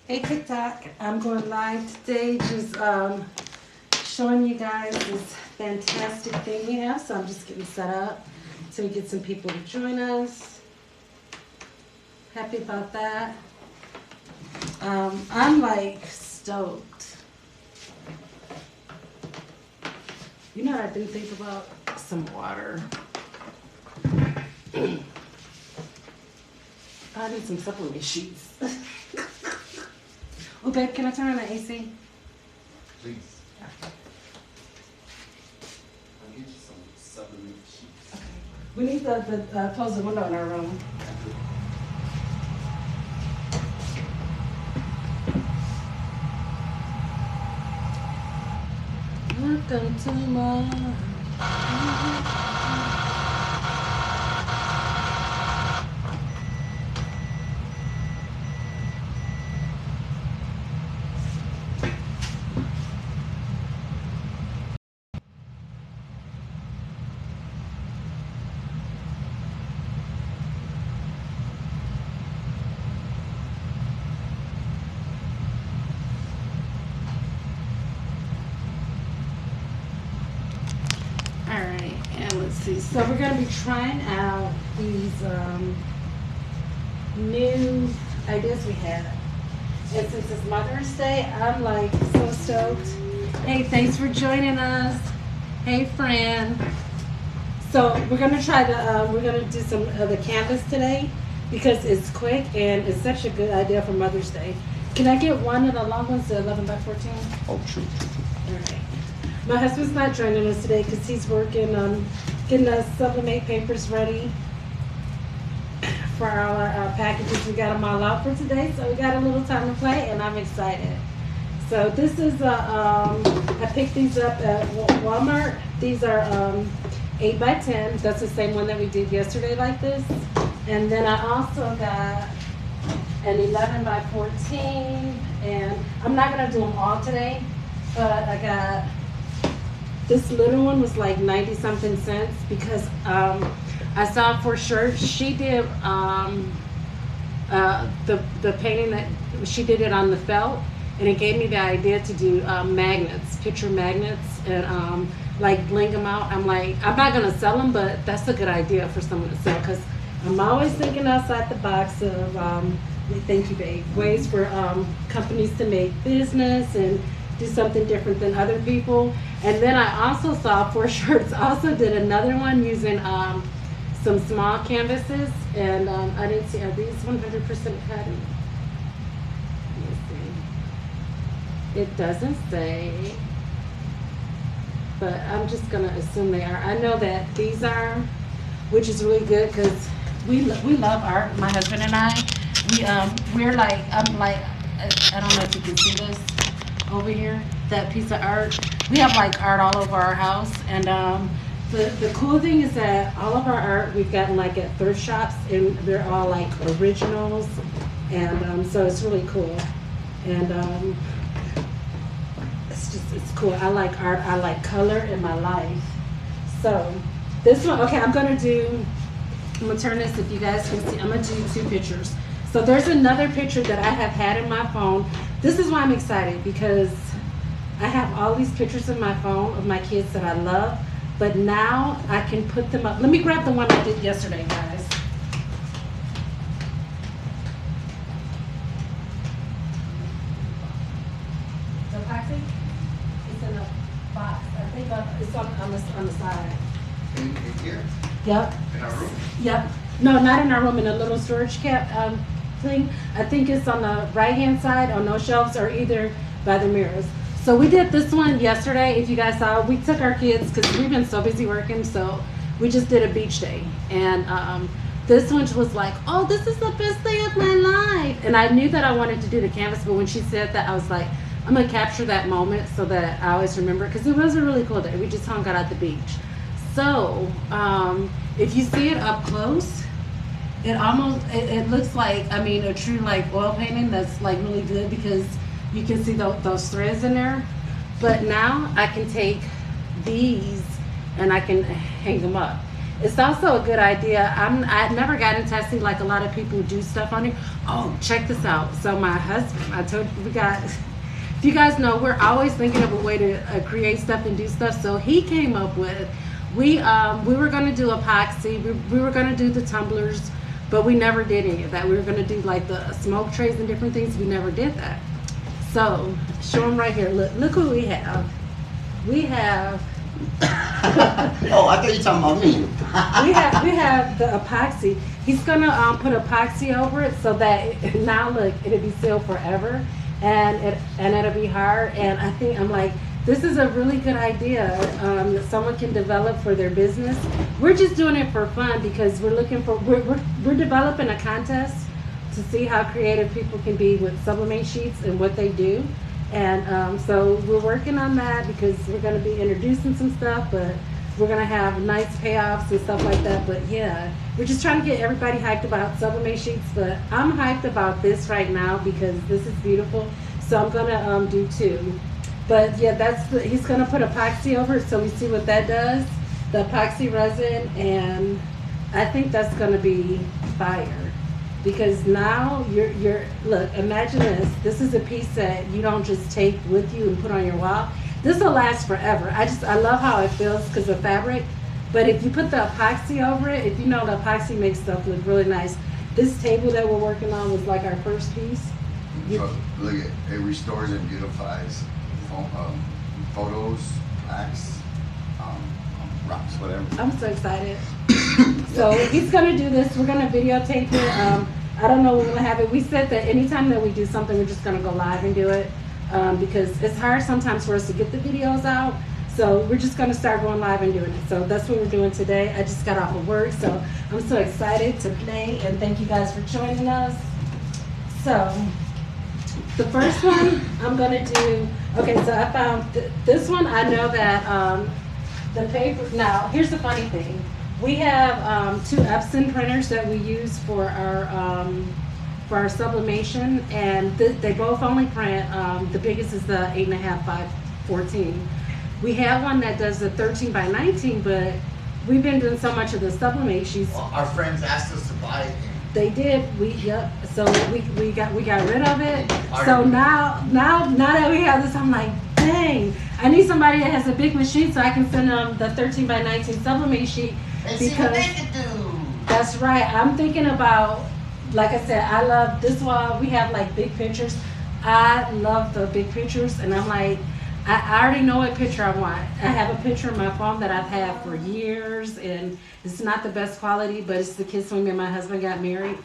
Hey TikTok, I'm going live today, just showing you guys this fantastic thing we have. So I'm just getting set up so we get some people to join us. Happy about that. I'm like stoked. You know what I didn't think about? Some water. I need some supplement sheets. Oh, babe, can I turn on the AC? Please. I'll get you some subli-mate sheets. Okay. We need to close the window in our room. Welcome to my... Alright, and let's see. So we're going to be trying out these new ideas we have. And since it's Mother's Day, I'm like so stoked. Hey, thanks for joining us. Hey, friend. So we're going to try we're going to do some of the canvas today because it's quick and it's such a good idea for Mother's Day. Can I get one of the long ones, the 11 by 14? Oh, true. All right. My husband's not joining us today because he's working on getting us subli-mate papers ready for our packages. We got them all out for today, so we got a little time to play, and I'm excited. So this is I picked these up at Walmart. These are 8 by 10. That's the same one that we did yesterday, like this. And then I also got an 11 by 14, and I'm not gonna do them all today, but I got. This little one was like 90 something cents because I saw for sure she did the painting that she did it on the felt, and it gave me the idea to do magnets, picture magnets, and like bling them out. I'm like, I'm not gonna sell them, but that's a good idea for someone to sell because I'm always thinking outside the box of thank you, babe, ways for companies to make business and do something different than other people. And then I also saw Four Shirts also did another one using some small canvases, and I didn't see, are these 100% cotton? Let me see. It doesn't say, but I'm just gonna assume they are. I know that these are, which is really good because we love art. My husband and I, we're like, I'm like, I don't know if you can see this over here, that piece of art. We have like art all over our house, and the cool thing is that all of our art we've gotten like at thrift shops, and they're all like originals, and so it's really cool, and it's cool. I like art, I like color in my life. So this one, okay, I'm gonna turn this, if you guys can see, I'm gonna do 2 pictures. So there's another picture that I have had in my phone. This is why I'm excited, because I have all these pictures in my phone of my kids that I love, but now I can put them up. Let me grab the one I did yesterday, guys. The epoxy? It's in the box. I think it's on the side. In here? Yep. In our room? Yep. No, not in our room, in a little storage cap thing. I think it's on the right-hand side on those shelves, or either by the mirrors. So we did this one yesterday. If you guys saw, we took our kids because we've been so busy working, so we just did a beach day. And this one was like, oh, this is the best day of my life. And I knew that I wanted to do the canvas, but when she said that, I was like, I'm gonna capture that moment so that I always remember, because it was a really cool day. We just hung out at the beach. So if you see it up close, it looks like, I mean, a true like oil painting that's like really good, because you can see those threads in there. But now I can take these and I can hang them up. It's also a good idea. I never got into testing like a lot of people do stuff on it. Oh, check this out. So my husband, I told you we got. If you guys know, we're always thinking of a way to create stuff and do stuff. So he came up with we were gonna do epoxy. We were gonna do the tumblers, but we never did any of that. We were gonna do like the smoke trays and different things. We never did that. So show them right here. Look who we have. We have. Oh, I thought you were talking about me. we have the epoxy. He's gonna put epoxy over it so that now look, it'll be sealed forever, and it'll be hard. And I think I'm like, this is a really good idea that someone can develop for their business. We're just doing it for fun because we're looking for we're developing a contest to see how creative people can be with sublimate sheets and what they do. And so we're working on that because we're going to be introducing some stuff, but we're going to have nice payoffs and stuff like that. But yeah, we're just trying to get everybody hyped about sublimate sheets. But I'm hyped about this right now because this is beautiful. So I'm going to do two. But yeah, he's going to put epoxy over it so we see what that does. The epoxy resin, and I think that's going to be fire. Because now you're look, imagine this is a piece that you don't just take with you and put on your wall. This will last forever. I love how it feels because of fabric, but if you put the epoxy over it, if you know the epoxy makes stuff look really nice. This table that we're working on was like our first piece. So look at it, restores and beautifies photos, plaques, rocks, whatever. I'm so excited. So he's gonna do this. We're gonna videotape it. I don't know when we're gonna have it. We said that anytime that we do something, we're just gonna go live and do it because it's hard sometimes for us to get the videos out. So we're just gonna start going live and doing it. So that's what we're doing today. I just got off of work, so I'm so excited to play, and thank you guys for joining us. So the first one I'm gonna do. Okay, so I found this one. I know that the paper. Now here's the funny thing. We have two Epson printers that we use for our sublimation, and they both only print. The biggest is the 8.5 by 14. We have one that does the 13 by 19, but we've been doing so much of the sublimate sheets. Well, our friends asked us to buy it. They did. So we got rid of it. So now that we have this, I'm like, dang, I need somebody that has a big machine so I can send them the 13 by 19 sublimate sheet. And see what they can do. That's right. I'm thinking about, like I said, I love this wall. We have like big pictures. I love the big pictures, and I'm like, I already know what picture I want. I have a picture on my phone that I've had for years, and it's not the best quality, but it's the kids when me and my husband got married.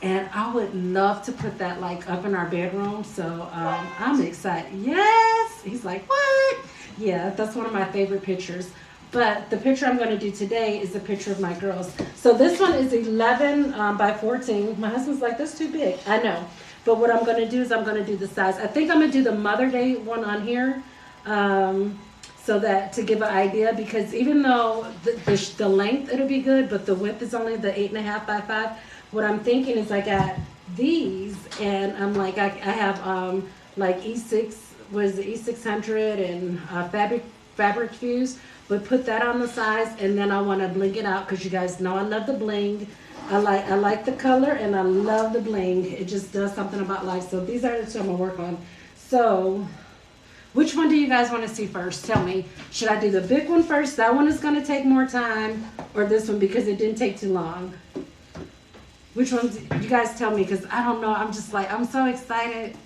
And I would love to put that like up in our bedroom. So I'm excited. Yes. He's like, what? Yeah, that's one of my favorite pictures. But the picture I'm going to do today is a picture of my girls. So this one is 11 by 14. My husband's like, that's too big. I know. But what I'm going to do is I'm going to do the size. I think I'm going to do the Mother Day one on here. So that to give an idea, because even though the length it'll be good, but the width is only the 8.5 by 5. What I'm thinking is I got these, and I'm like I have like E6 was the E600 and fabric fuse, but put that on the sides, and then I want to bling it out because you guys know I love the bling. I like the color, and I love the bling. It just does something about life. So these are the two I'm gonna work on. So. Which one do you guys want to see first? Tell me. Should I do the big one first? That one is going to take more time, or this one because it didn't take too long? Which one? You guys tell me, because I don't know. I'm just like, I'm so excited.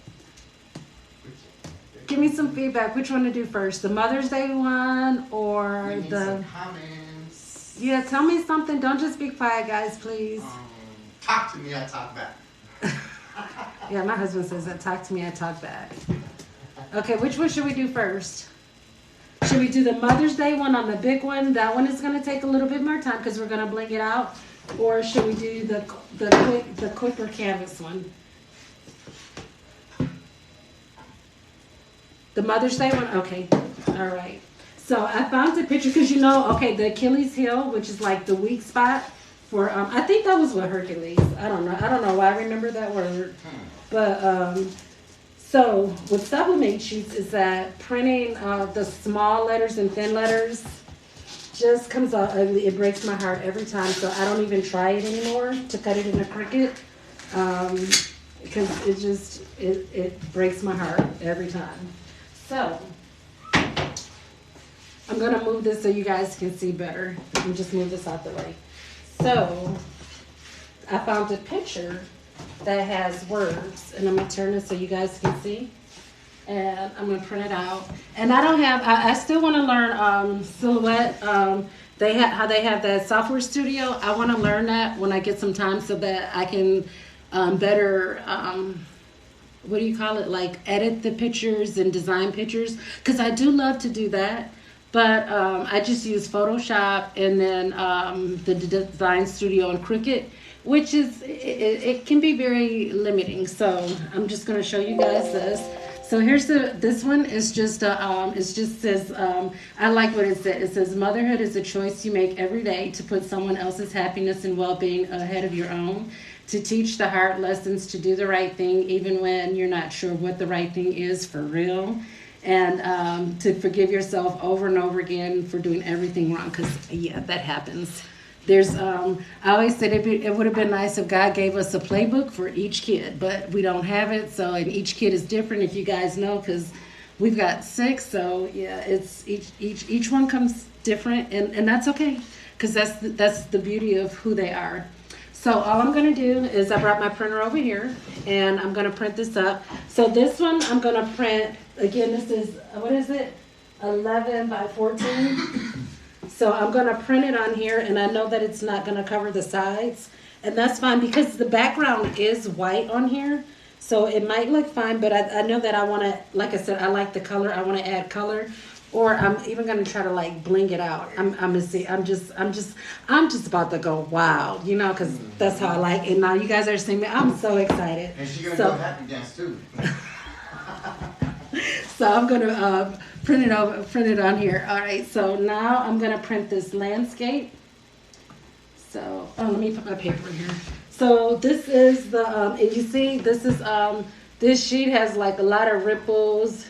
Give me some feedback. Which one to do first? The Mother's Day one or We need the... some comments. Yeah, tell me something. Don't just be quiet, guys, please. Talk to me, I talk back. Yeah, my husband says that. Talk to me, I talk back. Okay, which one should we do first? Should we do the Mother's Day one on the big one? That one is going to take a little bit more time because we're going to bling it out. Or should we do the quicker canvas one? The Mother's Day one? Okay, all right. So I found the picture because you know, okay, the Achilles heel, which is like the weak spot for, I think that was with Hercules. I don't know why I remember that word. But, so with sublimate sheets is that printing the small letters and thin letters just comes out ugly. It breaks my heart every time, so I don't even try it anymore to cut it in a Cricut. Because it breaks my heart every time. So I'm gonna move this so you guys can see better. And just move this out the way. So I found a picture that has words, and I'm gonna turn it so you guys can see. And I'm gonna print it out. And I don't have. I still want to learn Silhouette. They have how they have that software studio. I want to learn that when I get some time so that I can better. What do you call it? Like edit the pictures and design pictures, because I do love to do that. But I just use Photoshop and then the design studio and Cricut, which is it can be very limiting. So I'm just gonna show you guys this. So here's this one is just it just says I like what it says. It says motherhood is a choice you make every day to put someone else's happiness and well-being ahead of your own, to teach the hard lessons, to do the right thing even when you're not sure what the right thing is for real, and to forgive yourself over and over again for doing everything wrong, because yeah, that happens. There's I always said it would have been nice if God gave us a playbook for each kid, but we don't have it. So, and each kid is different, if you guys know, because we've got 6. So yeah, it's each one comes different, and that's okay, because that's the beauty of who they are. So all I'm gonna do is I brought my printer over here, and I'm gonna print this up. So this one I'm gonna print again. This is what is it? 11 by 14. So I'm going to print it on here, and I know that it's not going to cover the sides, and that's fine because the background is white on here, so it might look fine, but I know that I want to, like I said, I like the color. I want to add color, or I'm even going to try to like bling it out. I'm gonna see. I'm just about to go wild, you know, because that's how I like it. Now you guys are seeing me. I'm so excited. And she's gonna go happy dance too. So I'm gonna print it on here. All right. So now I'm gonna print this landscape. So let me put my paper in here. So this is the and you see this is this sheet has like a lot of ripples.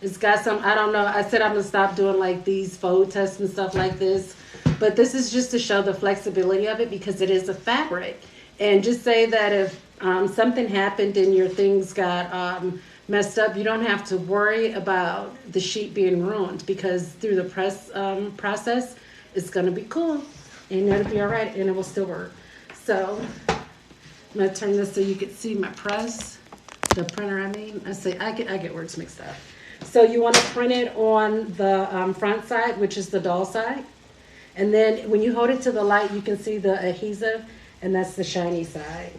It's got some, I don't know. I said I'm gonna stop doing like these fold tests and stuff like this, but this is just to show the flexibility of it because it is a fabric. And just say that if something happened and your things got messed up, you don't have to worry about the sheet being ruined, because through the press process, it's gonna be cool and it'll be all right and it will still work. So I'm gonna turn this so you can see my press, the printer. I mean, I get words mixed up. So you want to print it on the front side, which is the doll side, and then when you hold it to the light, you can see the adhesive, and that's the shiny side.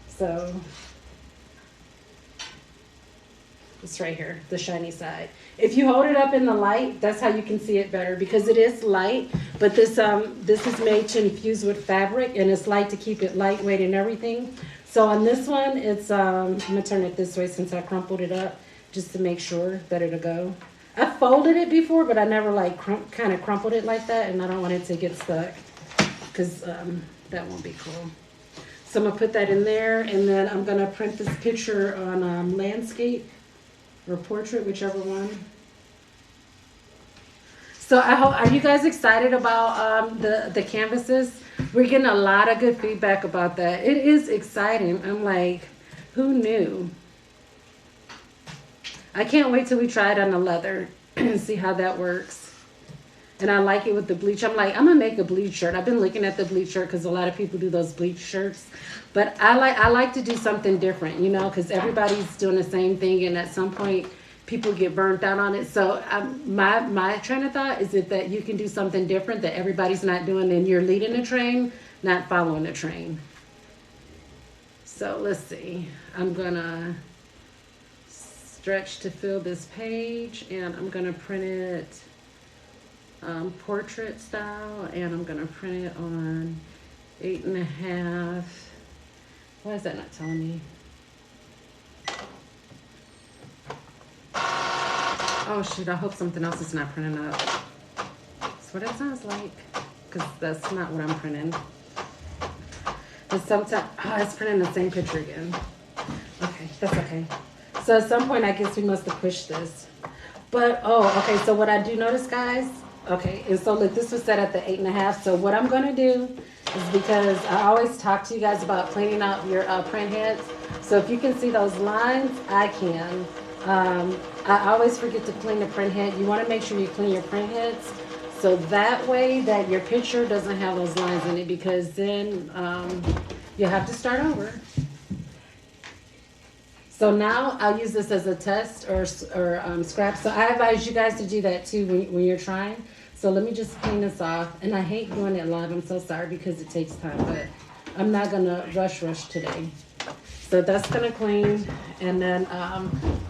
So it's right here, the shiny side. If you hold it up in the light, that's how you can see it better, because it is light, but this is made to infuse with fabric, and it's light to keep it lightweight and everything. So on this one, it's I'm gonna turn it this way since I crumpled it up, just to make sure that it'll go. I folded it before, but I never like kind of crumpled it like that, and I don't want it to get stuck, because that won't be cool. So I'm gonna put that in there, and then I'm gonna print this picture on landscape or portrait, whichever one. So I hope, are you guys excited about the canvases? We're getting a lot of good feedback about that. It is exciting. I'm like, who knew? I can't wait till we try it on the leather and see how that works. And I like it with the bleach. I'm like, I'm gonna make a bleach shirt. I've been looking at the bleach shirt because a lot of people do those bleach shirts, but I like to do something different, you know, because everybody's doing the same thing, and at some point people get burnt out on it. So my train of thought is that you can do something different that everybody's not doing, and you're leading the train, not following the train. So let's see. I'm gonna stretch to fill this page, and I'm gonna print it portrait style, and I'm gonna print it on 8.5. Why is that not telling me? Oh shoot, I hope something else is not printing up. That's what it sounds like, because that's not what I'm printing. And sometimes, it's printing the same picture again. Okay, that's okay. So at some point, I guess we must have pushed this. But, okay, so what I do notice, guys, Okay, and so look, this was set at the 8.5. So what I'm gonna do is, because I always talk to you guys about cleaning out your print heads. So if you can see those lines, I can. I always forget to clean the print head. You wanna make sure you clean your print heads. So that way that your picture doesn't have those lines in it, because then you have to start over. So now I'll use this as a test or scrap. So I advise you guys to do that too when you're trying. So let me just clean this off. And I hate doing it live. I'm so sorry because it takes time, but I'm not gonna rush today. So that's gonna clean. And then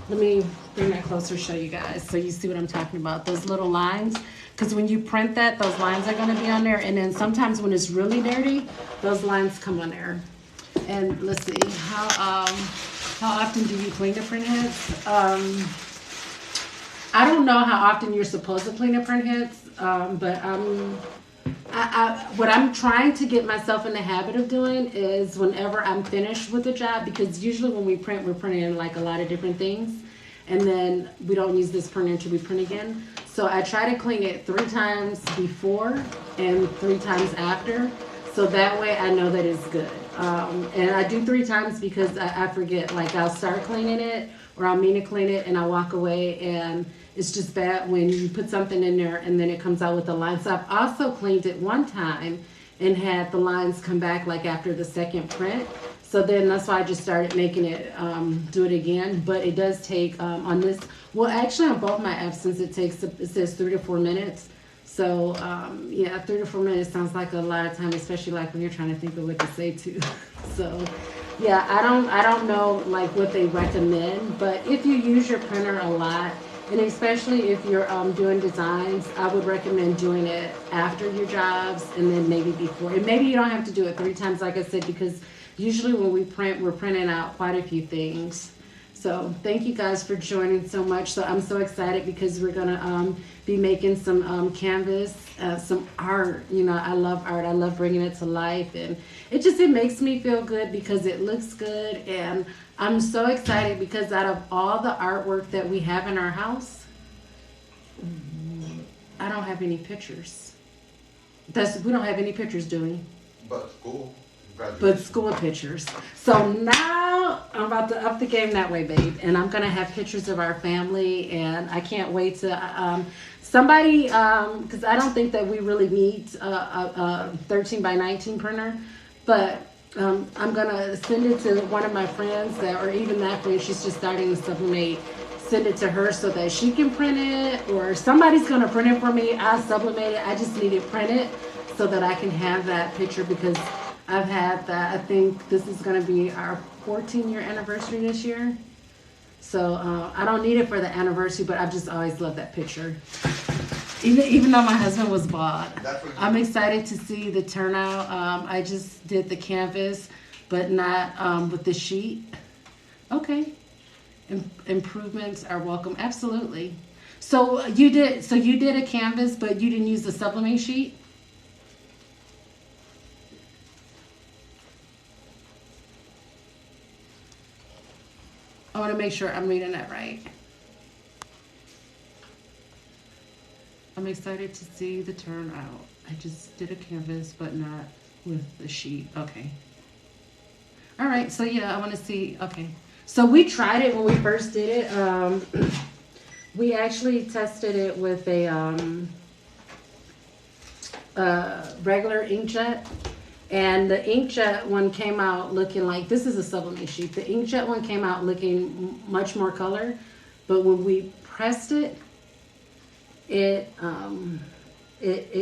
let me bring that closer, show you guys so you see what I'm talking about. Those little lines. Because when you print that, those lines are gonna be on there. And then sometimes when it's really dirty, those lines come on there. And let's see, how often do you clean the print heads? I don't know how often you're supposed to clean the print heads, but what I'm trying to get myself in the habit of doing is whenever I'm finished with a job, because usually when we print, we're printing like a lot of different things, and then we don't use this printer until we print again. So I try to clean it 3 times before and 3 times after, so that way I know that it's good. And I do 3 times because I forget, like I'll start cleaning it or I'll mean to clean it and I walk away, and it's just bad when you put something in there and then it comes out with the lines. So I've also cleaned it one time and had the lines come back like after the second print. So then that's why I just started making it do it again. But it does take on this, well actually on both my apps, since it says 3 to 4 minutes. So yeah, 3 to 4 minutes sounds like a lot of time, especially like when you're trying to think of what to say too. So yeah, I don't know like what they recommend, but if you use your printer a lot, and especially if you're doing designs, I would recommend doing it after your jobs and then maybe before. And maybe you don't have to do it 3 times, like I said, because usually when we print, we're printing out quite a few things. So thank you guys for joining so much. So I'm so excited because we're gonna be making some canvas, some art. You know, I love art. I love bringing it to life, and it makes me feel good because it looks good. And I'm so excited because out of all the artwork that we have in our house, I don't have any pictures. We don't have any pictures, do we? But school. But school pictures. So now I'm about to up the game that way, babe. And I'm going to have pictures of our family. And I can't wait to, somebody, because I don't think that we really need a 13 by 19 printer. But I'm going to send it to one of my friends, or even that friend, she's just starting to sublimate. Send it to her so that she can print it. Or somebody's going to print it for me. I'll sublimate it. I just need it printed so that I can have that picture, because I've had that. I think this is going to be our 14-year anniversary this year. So I don't need it for the anniversary, but I've just always loved that picture. Even though my husband was bald. I'm excited to see the turnout. I just did the canvas, but not with the sheet. Okay. Improvements are welcome. Absolutely. So you did a canvas, but you didn't use the sublimate sheet? I want to make sure I'm reading that right. I'm excited to see the turnout. I just did a canvas, but not with the sheet. Okay. All right. So yeah, I want to see. Okay. So we tried it when we first did it. We actually tested it with a regular inkjet. And the inkjet one came out looking like, this is a sublimate sheet. The inkjet one came out looking much more color, but when we pressed it, it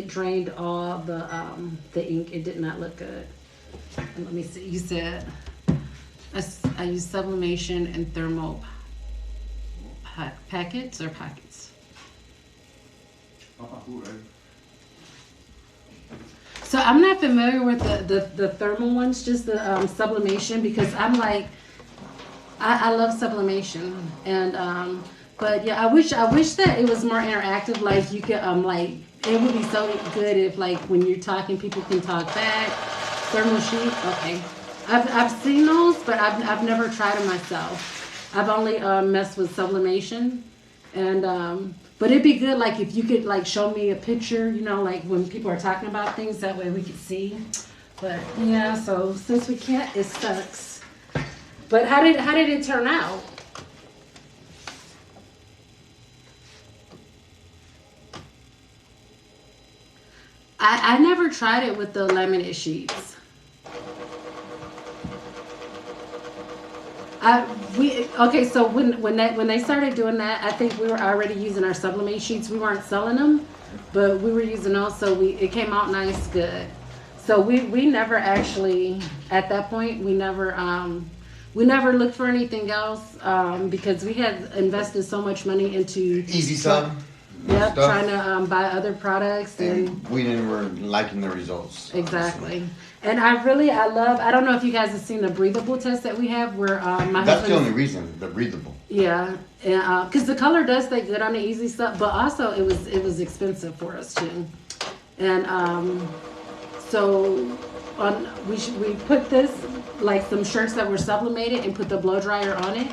drained all the ink. It did not look good. And let me see. You said I use sublimation and thermal packets or pockets. So I'm not familiar with the thermal ones, just the sublimation, because I'm like, I love sublimation, and but yeah, I wish that it was more interactive. Like you could like, it would be so good if like when you're talking, people can talk back. Thermal sheet, okay. I've seen those, but I've never tried them myself. I've only messed with sublimation, And but it'd be good like if you could like show me a picture, you know, like when people are talking about things, that way we could see. But yeah, so since we can't, it sucks. But how did it turn out? I never tried it with the laminate sheets. So when they started doing that, I think we were already using our sublimate sheets. We weren't selling them, but we were using those, so it came out nice, good. So we never actually at that point we never looked for anything else because we had invested so much money into Easy sub. Yep, stuff. trying to buy other products And we didn't were liking the results. exactly. And I don't know if you guys have seen the breathable test that we have where my That's the husband. only reason, the breathable. Yeah, because the color does stay good on the easy stuff, but also it was expensive for us too, and so we put this like some shirts that were sublimated and put the blow dryer on it,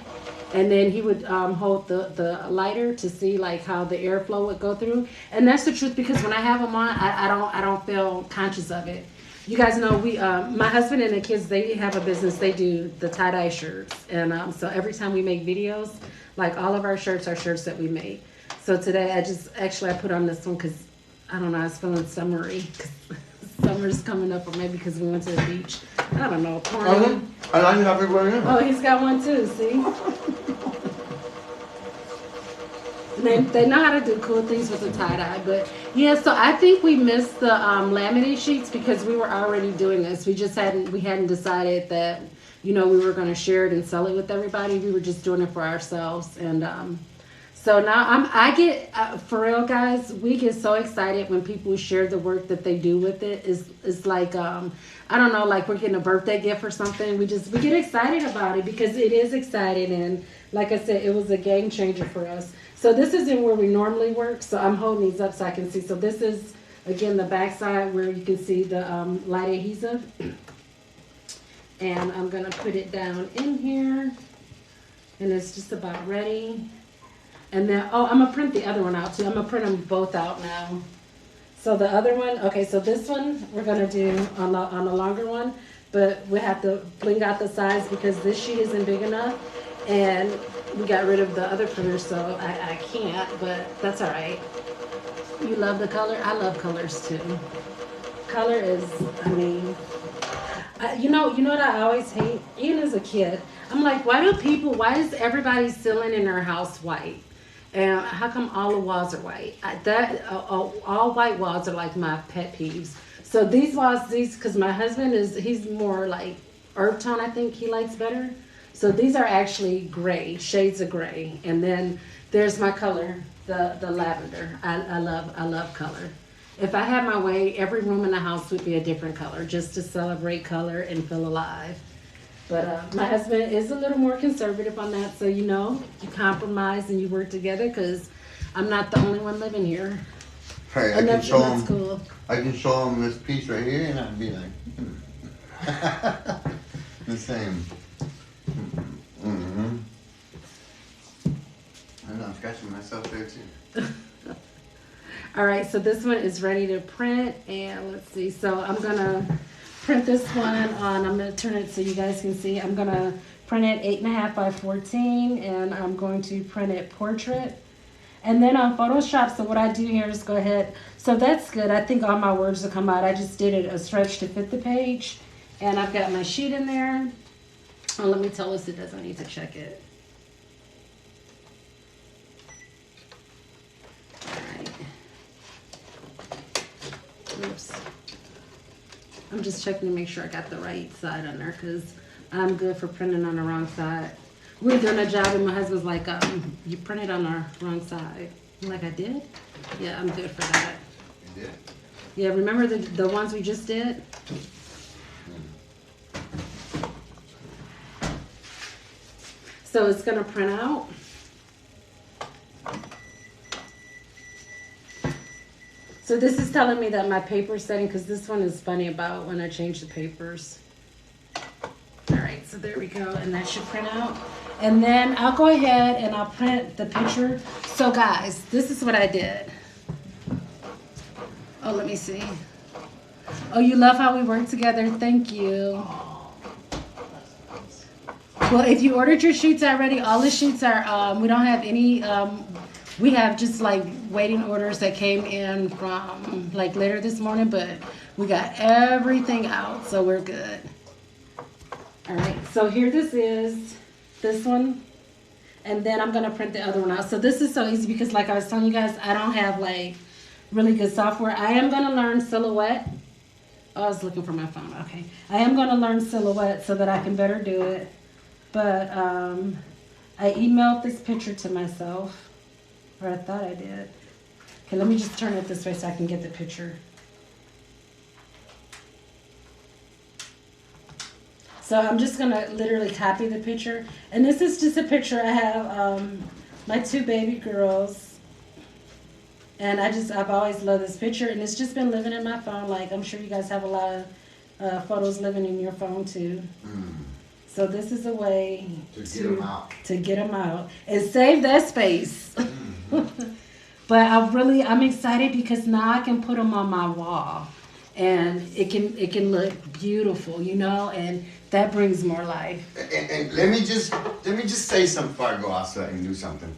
and then he would hold the lighter to see like how the airflow would go through, and that's the truth because when I have them on, I don't feel conscious of it. You guys know my husband and the kids, they have a business. They do the tie-dye shirts, and so every time we make videos, like all of our shirts are shirts that we make. So today I put on this one because I don't know, I was feeling summery. 'Cause summer's coming up, or maybe because we went to the beach. I don't know. I like it everywhere. Oh, he's got one too. See. They know how to do cool things with the tie-dye, but yeah, so I think we missed the laminate sheets because we were already doing this. We hadn't decided that, you know, we were going to share it and sell it with everybody. We were just doing it for ourselves. And so now for real guys, we get so excited when people share the work that they do with it. It's like, I don't know, like we're getting a birthday gift or something. We get excited about it because it is exciting. And like I said, it was a game changer for us. So this isn't where we normally work, so I'm holding these up so I can see. So this is, again, the back side where you can see the light adhesive. And I'm going to put it down in here. And it's just about ready. And then, I'm going to print the other one out too. I'm going to print them both out now. So the other one, okay, so this one we're going to do on the longer one. But we have to bling out the sides because this sheet isn't big enough. And we got rid of the other printer, so I can't, but that's all right. You love the color? I love colors too. Color is, I mean, you know what I always hate? Even as a kid, I'm like, why is everybody ceiling in their house white? And how come all the walls are white? All white walls are like my pet peeves. So these walls, because my husband he's more like earth tone, I think he likes better. So these are actually gray, shades of gray. And then there's my color, the lavender. I love color. If I had my way, every room in the house would be a different color just to celebrate color and feel alive. But my husband is a little more conservative on that. So, you know, you compromise and you work together because I'm not the only one living here. Hey, And that's cool. I can show him this piece right here, and I'd be like, the same. Mm-hmm. I know, I'm scratching myself there too. All right, so this one is ready to print, and let's see. So I'm gonna print this one on. I'm gonna turn it so you guys can see. I'm gonna print it 8.5 by 14, and I'm going to print it portrait. And then on Photoshop, so what I do here is go ahead. So that's good. I think all my words will come out. I just did it a stretch to fit the page, and I've got my sheet in there. Oh, let me tell us it doesn't need to check it. All right. Oops. I'm just checking to make sure I got the right side on there because I'm good for printing on the wrong side. We were doing a job and my husband's like, you printed on the wrong side. I'm like, I did? Yeah, I'm good for that. You did? Yeah, remember the ones we just did? So it's gonna print out. So this is telling me that my paper setting, because this one is funny about when I change the papers. All right, so there we go, and that should print out. And then I'll go ahead and I'll print the picture. So guys, this is what I did. Oh, let me see. Oh, you love how we work together. Thank you. Well, if you ordered your sheets already, all the sheets are, we don't have any, we have just like waiting orders that came in from like later this morning, but we got everything out, so we're good. All right, so here this is, this one, and then I'm gonna print the other one out. So this is so easy because like I was telling you guys, I don't have like really good software. I am gonna learn Silhouette. Oh, I was looking for my phone, okay. I am gonna learn Silhouette so that I can better do it. But I emailed this picture to myself, or I thought I did. Okay, let me just turn it this way so I can get the picture. So I'm just gonna literally copy the picture. And this is just a picture. I have my 2 baby girls. And I've always loved this picture. And it's just been living in my phone. Like, I'm sure you guys have a lot of photos living in your phone too. So this is a way to get them out and save that space. But I'm excited because now I can put them on my wall, and it can look beautiful, you know, and that brings more life. And let me just say something before I go outside and do something.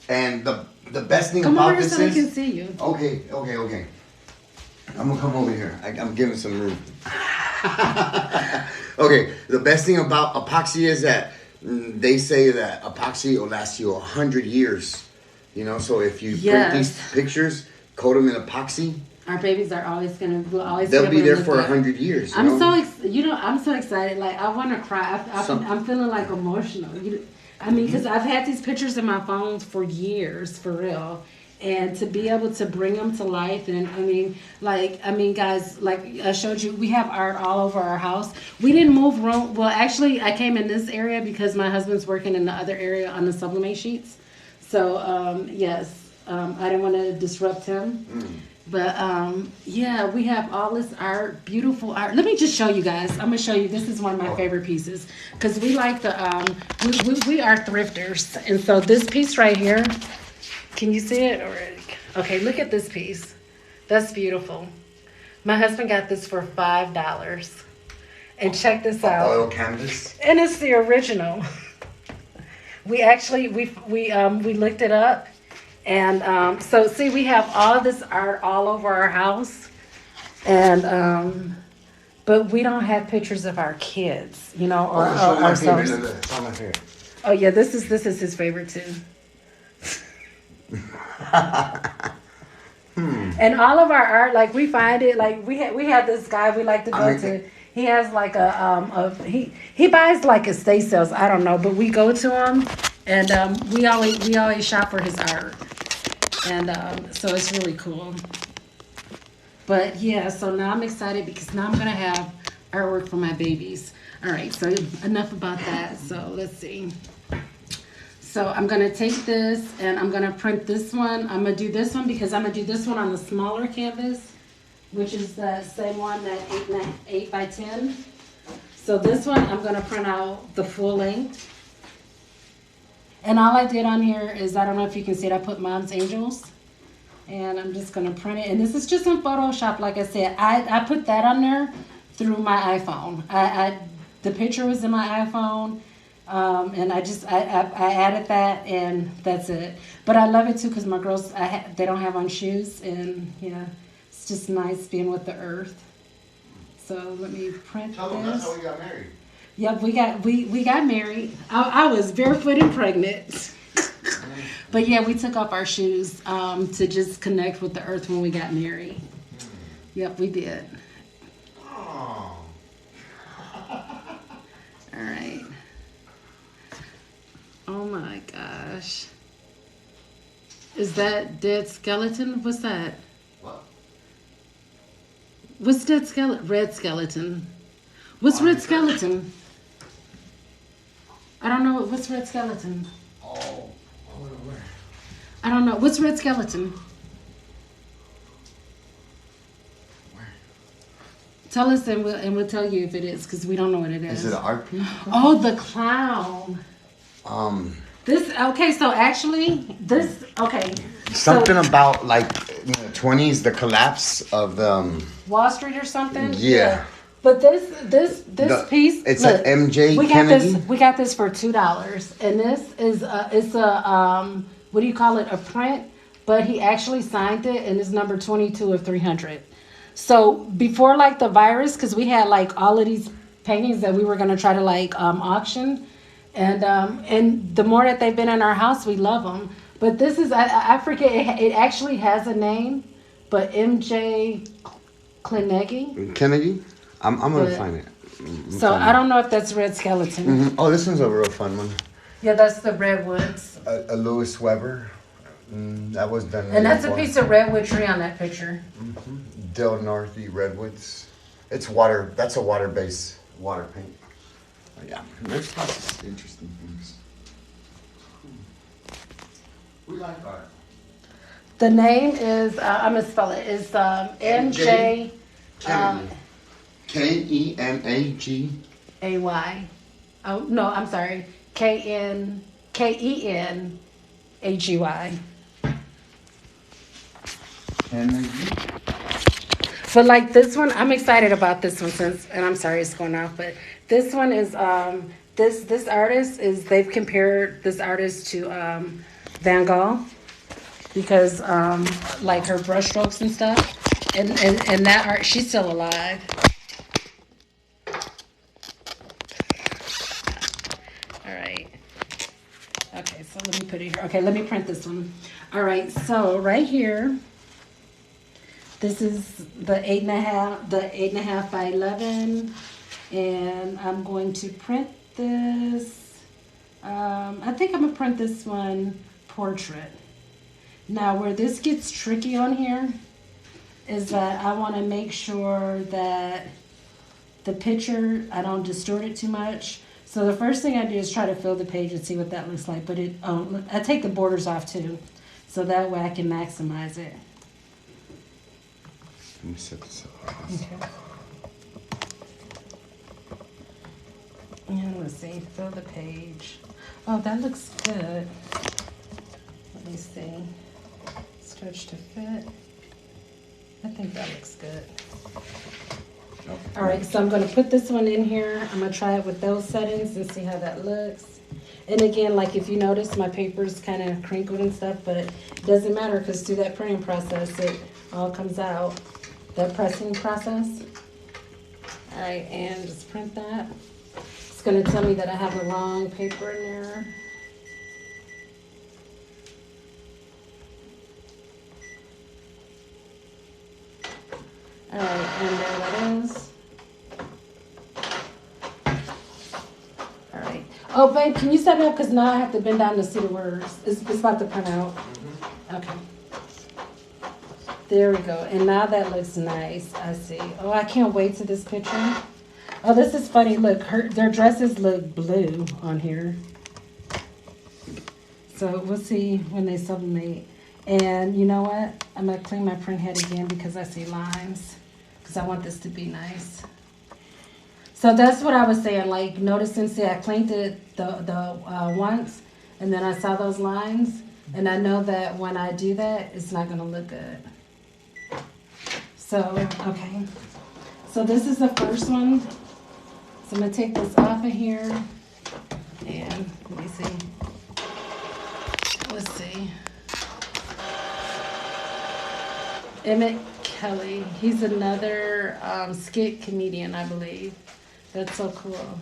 And the best thing come about over here this so is, I can see you. Okay. I'm gonna come over here. I'm giving some room. Okay, the best thing about epoxy is that they say that epoxy will last you 100 years. You know, so if you print these pictures, coat them in epoxy, our babies are always they'll be there for 100 years. I'm so excited. Like, I want to cry. I'm feeling like emotional. Because I've had these pictures in my phone for years, for real. And to be able to bring them to life, and guys, like I showed you, we have art all over our house. We didn't move room. Well, actually, I came in this area because my husband's working in the other area on the subli-mate sheets. So, I didn't want to disrupt him. But, we have all this art, beautiful art. Let me just show you guys. I'm going to show you. This is one of my favorite pieces. Because we like we are thrifters. And so this piece right here, can you see it? Okay, look at this piece. That's beautiful. My husband got this for $5. And check this out. Oil canvas. And it's the original. We actually, we looked it up. And so see, we have all this art all over our house. And but we don't have pictures of our kids, you know, or ourselves. Oh yeah, this is his favorite too. And all of our art, like, we find it, like we have this guy we like to go to. He has like he buys like estate sales. I don't know, but we go to him, and we always shop for his art, and so it's really cool. But yeah, so now I'm excited because now I'm gonna have artwork for my babies. All right, so enough about that. So let's see. So I'm going to take this and I'm going to print this one. I'm going to do this one because I'm going to do this one on the smaller canvas, which is the same one, that 8 by 10. So this one, I'm going to print out the full length. And all I did on here is, I don't know if you can see it, I put Mom's Angels. And I'm just going to print it. And this is just in Photoshop, like I said. I put that on there through my iPhone. The picture was in my iPhone. And I added that, and that's it. But I love it too because my girls, they don't have on shoes, and yeah, it's just nice being with the earth. So let me print Tell them that's how we got married. Yep, we got married. I was barefoot and pregnant. But yeah, we took off our shoes to just connect with the earth when we got married. Yep, we did. Oh. All right. Oh my gosh. Is that dead skeleton? What's that? What? What's dead skeleton? Red skeleton. What's red skeleton? I don't know. What's red skeleton? Oh. Where? I don't know. What's red skeleton? Where? Tell us and we'll tell you if it is, because we don't know what it is. Is it an art piece? Oh, the clown. Oh, This okay. So actually, this okay. Something So, about like in the 20s, the collapse of the. Wall Street or something. Yeah. But this piece. It's look, a MJ we Kennedy. We got this for $2, and this is it's a what do you call it? A print. But he actually signed it, and it's number 22 of 300. So before like the virus, because we had like all of these paintings that we were gonna try to like auction, and the more that they've been in our house, we love them. But this is I forget it actually has a name, but MJ Kennedy. I'm gonna But- find it. So I don't know if that's Red Skeleton. Oh, this one's a real fun one. Yeah, that's the redwoods, A Lewis Weber. That was done. and that's a before. piece of redwood tree on that picture. Del Norte Redwoods. It's water. That's a water-based water paint. Oh, yeah, there's lots of interesting things. We like art. The name is I'm gonna spell it. It's MJ Kennedy. Kenag. AY. Oh no, I'm sorry. KENAGY. Kennedy. But like this one, I'm excited about this one and I'm sorry it's going off, but this one is this artist is they've compared this artist to Van Gogh because like her brushstrokes and stuff, and that art, she's still alive. All right. Okay, so let me put it here. Okay, let me print this one. All right, so right here. This is the 8.5 by 11, and I'm going to print this. I think I'm gonna print this one portrait. Now, where this gets tricky on here is that I want to make sure that the picture, I don't distort it too much. So the first thing I do is try to fill the page and see what that looks like. But I take the borders off too, so that way I can maximize it. Let me set this up. Okay. And let's see, fill the page. Oh, that looks good. Let me see. Stretch to fit. I think that looks good. All right, so I'm going to put this one in here. I'm going to try it with those settings and see how that looks. And again, like if you notice, my paper's kind of crinkled and stuff, but it doesn't matter because through that printing process, it all comes out. That pressing process. All right, and just print that. It's going to tell me that I have the wrong paper in there. All right, and there that is. All right. Oh, babe, can you set it up? Because now I have to bend down to see the words. It's about to print out. Okay. There we go. And now that looks nice. I see. Oh, I can't wait to this picture. Oh, this is funny. Look, their dresses look blue on here. So we'll see when they sublimate. And you know what? I'm going to clean my print head again because I see lines. Because I want this to be nice. So that's what I was saying. Like, noticing, see, I cleaned it once. And then I saw those lines. And I know that when I do that, it's not going to look good. So, okay. So this is the first one. So I'm going to take this off of here. And let me see. Let's see. Emmett Kelly. He's another skit comedian, I believe. That's so cool.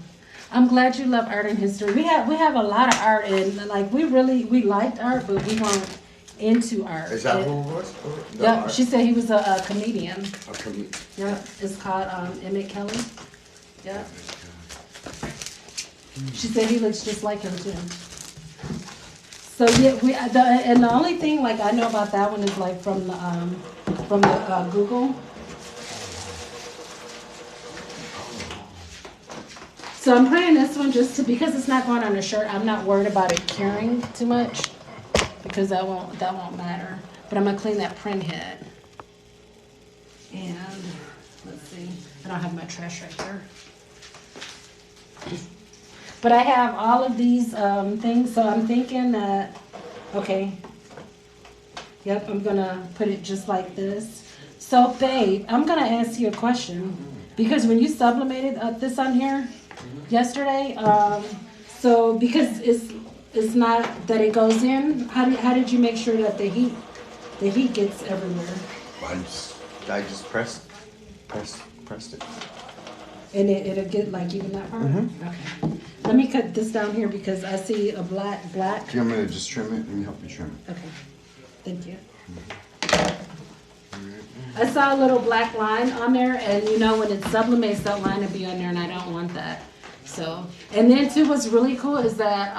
I'm glad you love art and history. We have a lot of art, and like we liked art, but we weren't into art. Is that who it was? Yeah, she said he was a comedian. A comedian. Yeah, it's called Emmett Kelly. Yeah. She said he looks just like him too. So yeah, and the only thing like I know about that one is like from the Google. So I'm printing this one because it's not going on a shirt. I'm not worried about it curing too much because that won't matter. But I'm gonna clean that print head. And let's see, I don't have my trash right there. But I have all of these things, so I'm thinking that, okay, yep, I'm gonna put it just like this. So, babe, I'm gonna ask you a question because when you sublimated this on here yesterday, so because it's not that it goes in, how did you make sure that the heat gets everywhere? I just pressed it. And it'll get like even that part? Okay. Let me cut this down here because I see a black. Do you want me to just trim it? Let me help you trim it. Okay, thank you. I saw a little black line on there, and you know when it sublimates, that line will be on there, and I don't want that. So, and then too, what's really cool is that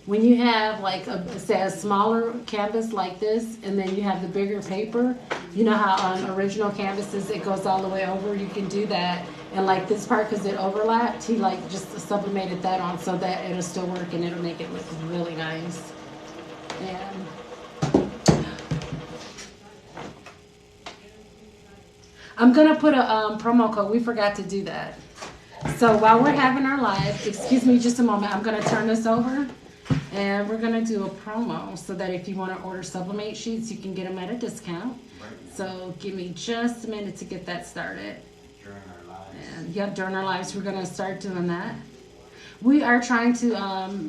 when you have like say a smaller canvas like this, and then you have the bigger paper, you know how on original canvases it goes all the way over. You can do that, and like this part because it overlapped, he like just sublimated that on so that it'll still work and it'll make it look really nice. And I'm gonna put a promo code. We forgot to do that. So while we're having our live, excuse me just a moment, I'm gonna turn this over and we're gonna do a promo so that if you wanna order sublimate sheets, you can get them at a discount. So give me just a minute to get that started. During our lives. And yep, during our lives, we're gonna start doing that. We are trying to,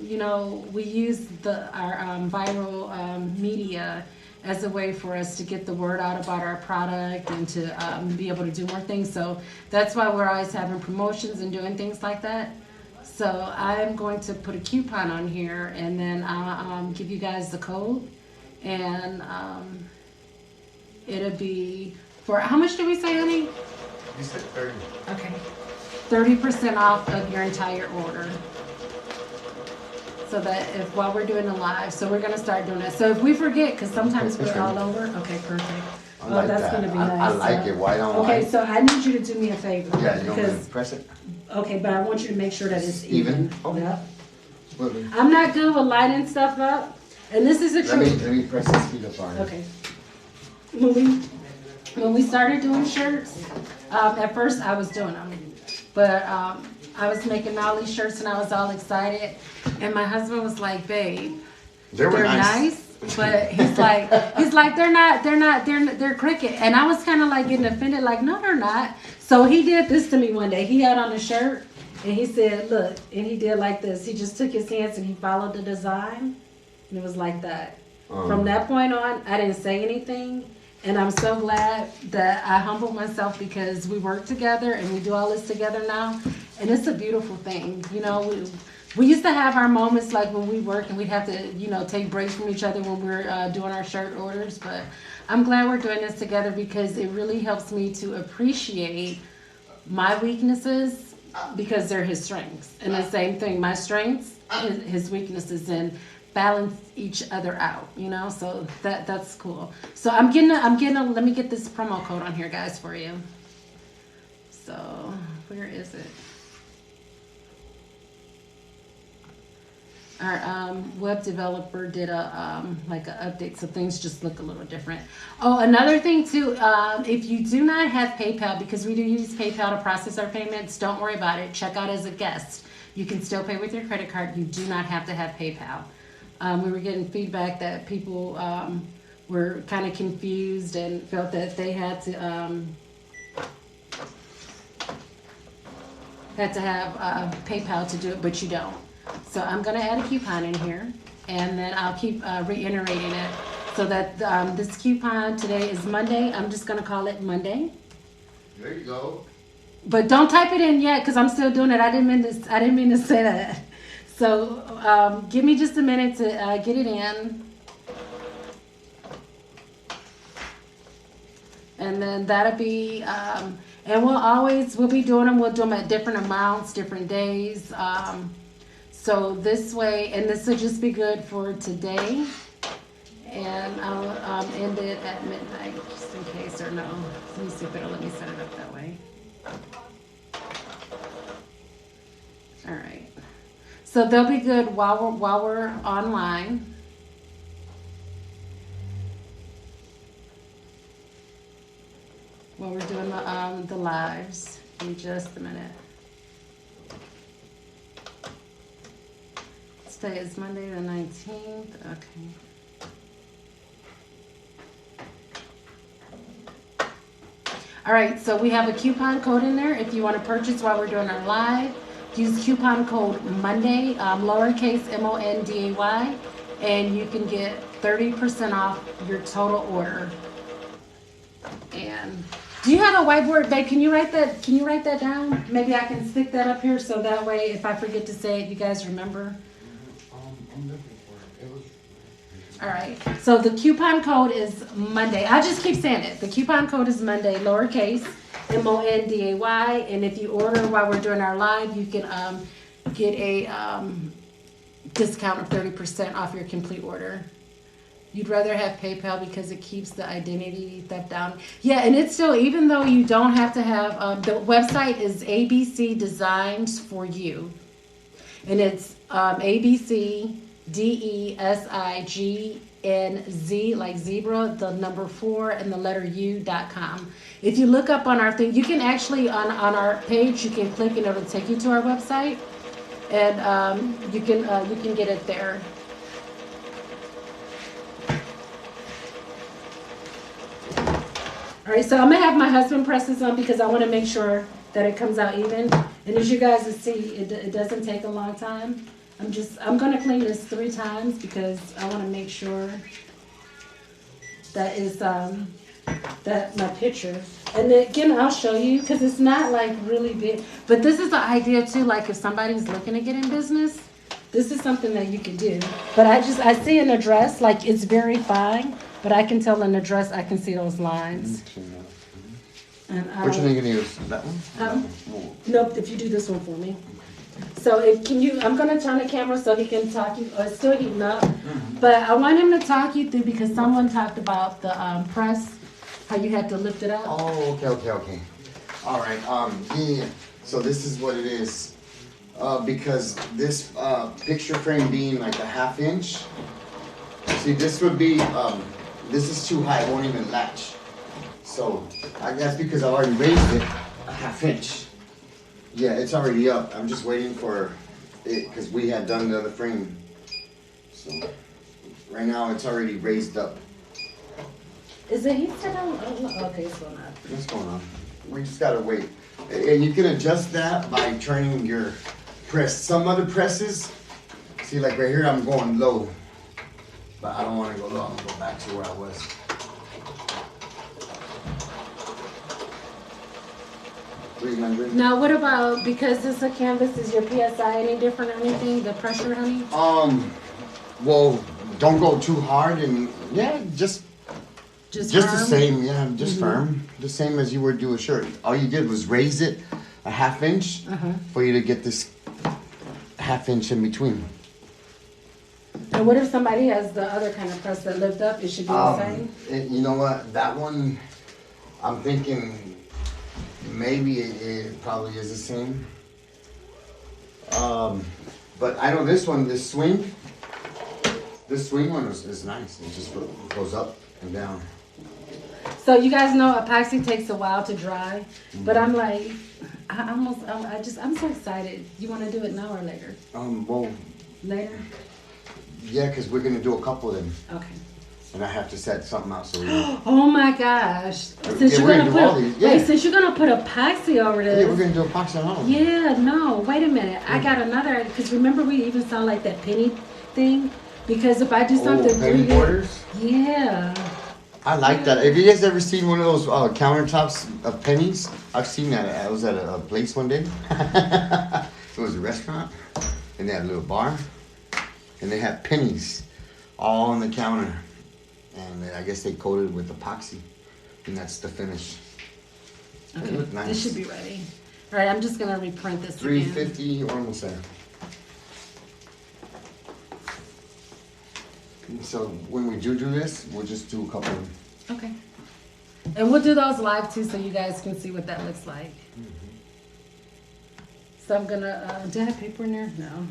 you know, we use our viral media as a way for us to get the word out about our product and to be able to do more things. So that's why we're always having promotions and doing things like that. So I'm going to put a coupon on here and then I'll give you guys the code. And it'll be for, how much did we say, honey? You said 30. Okay. 30% off of your entire order. So that if while we're doing the live, so we're gonna start doing that. So if we forget, because sometimes we're all over. Okay, perfect. I like that's that. gonna be I nice. like it. White on Okay, white. so I need you to do me a favor. Yeah, you want me to because press it? okay, but I want you to make sure that it's Even? even. Okay. Yep. Well, I'm not good with lighting stuff up, and this is a let truth. me press the speed up on it. Okay. When we started doing shirts, at first I was doing them, but I was making all these shirts and I was all excited, and my husband was like, "Babe, They were they're nice." But he's like they're cricket, and I was kind of like getting offended, like no, they're not. So he did this to me one day. He had on a shirt, and he said, "Look," and he did like this. He just took his hands and he followed the design, and it was like that. From that point on, I didn't say anything, and I'm so glad that I humbled myself because we work together and we do all this together now, and it's a beautiful thing, you know. We used to have our moments like when we work and we'd have to, you know, take breaks from each other when we're doing our shirt orders. But I'm glad we're doing this together because it really helps me to appreciate my weaknesses because they're his strengths. And the same thing, my strengths, his weaknesses, and balance each other out, you know. So that's cool. So I'm getting let me get this promo code on here, guys, for you. So where is it? Our web developer did a like an update, so things just look a little different. Oh, another thing too, if you do not have PayPal, because we do use PayPal to process our payments, don't worry about it. Check out as a guest. You can still pay with your credit card. You do not have to have PayPal. We were getting feedback that people were kind of confused and felt that they had to have PayPal to do it, but you don't. So I'm going to add a coupon in here, and then I'll keep reiterating it so that this coupon today is Monday. I'm just going to call it Monday. There you go. But don't type it in yet because I'm still doing it. I didn't mean to say that. So give me just a minute to get it in. And then that'll be, and we'll be doing them. We'll do them at different amounts, different days. So this way, and this will just be good for today. And I'll end it at midnight, just in case, or no. Let me see if it'll let me set it up that way. All right. So they'll be good while we're online. While we're doing the lives. In just a minute. Today is Monday the 19th. Okay. All right, so we have a coupon code in there. If you want to purchase while we're doing our live, use coupon code Monday, lowercase MONDAY, and you can get 30% off your total order. And do you have a whiteboard, babe? Can you write that? Can you write that down? Maybe I can stick that up here so that way, if I forget to say it, you guys remember. I'm looking for it. It was. All right. So the coupon code is Monday. I just keep saying it. The coupon code is Monday, lowercase MONDAY. And if you order while we're doing our live, you can get a discount of 30% off your complete order. You'd rather have PayPal because it keeps the identity theft down. Yeah, and it's still, even though you don't have to have, the website is ABC Designs for You. And it's ABCDESIGNZ, like zebra, the number 4, and the letter U.com. If you look up on our thing, you can actually, on our page, you can click and it'll take you to our website. And you can get it there. All right, so I'm gonna have my husband press this on because I want to make sure that it comes out even. And as you guys will see, it doesn't take a long time. I'm gonna clean this 3 times because I want to make sure that is that my picture. And then, again, I'll show you because it's not like really big. But this is the idea too. Like if somebody's looking to get in business, this is something that you can do. But I see an address, like it's very fine. But I can tell an address, I can see those lines. And, Which one are you gonna use? That one? Nope, if you do this one for me. So I'm gonna turn the camera so he can talk you, it's still heating up. But I want him to talk you through because someone talked about the press, how you had to lift it up. Oh, okay. All right, yeah, so this is what it is. Because this picture frame being like a 1/2 inch, see this would be, this is too high, it won't even latch. So that's because I already raised it a 1/2 inch. Yeah, it's already up. I'm just waiting for it because we had done the other frame. So right now it's already raised up. Is it heat set on? Oh, okay, it's going up. What's going on? We just gotta wait. And you can adjust that by turning your press. Some other presses, see like right here I'm going low. But I don't want to go low, I'm going to go back to where I was. Now what about, because it's a canvas, is your PSI any different or anything, the pressure, honey? Well, don't go too hard and, yeah, just the same, yeah, just firm. The same as you would do a shirt. All you did was raise it a 1/2 inch for you to get this 1/2 inch in between. And what if somebody has the other kind of press that lift up? It should be the same? You know what? That one, I'm thinking maybe it probably is the same. But I know this one, this swing one is nice. It just goes up and down. So you guys know epoxy takes a while to dry. But I'm like, I'm so excited. You want to do it now or later? Well. Later? Yeah, because we're going to do a couple of them. Okay. And I have to set something out so we Oh my gosh. Since you're gonna put epoxy over this. Yeah, we're gonna do epoxy on all of them. Yeah, no, wait a minute. I got another, because remember we even saw like that penny thing? Because if I do something penny really, borders? yeah. I like that. Have you guys ever seen one of those countertops of pennies? I've seen that. I was at a place one day. It was a restaurant, and they had a little bar, and they had pennies all on the counter. And I guess they coated with epoxy, and that's the finish. Okay, It looked nice. This should be ready. All right, I'm just gonna reprint this $3.50 almost there. And so when we do this, we'll just do a couple. Okay. And we'll do those live too, so you guys can see what that looks like. So I'm gonna. Do I have paper in there? No.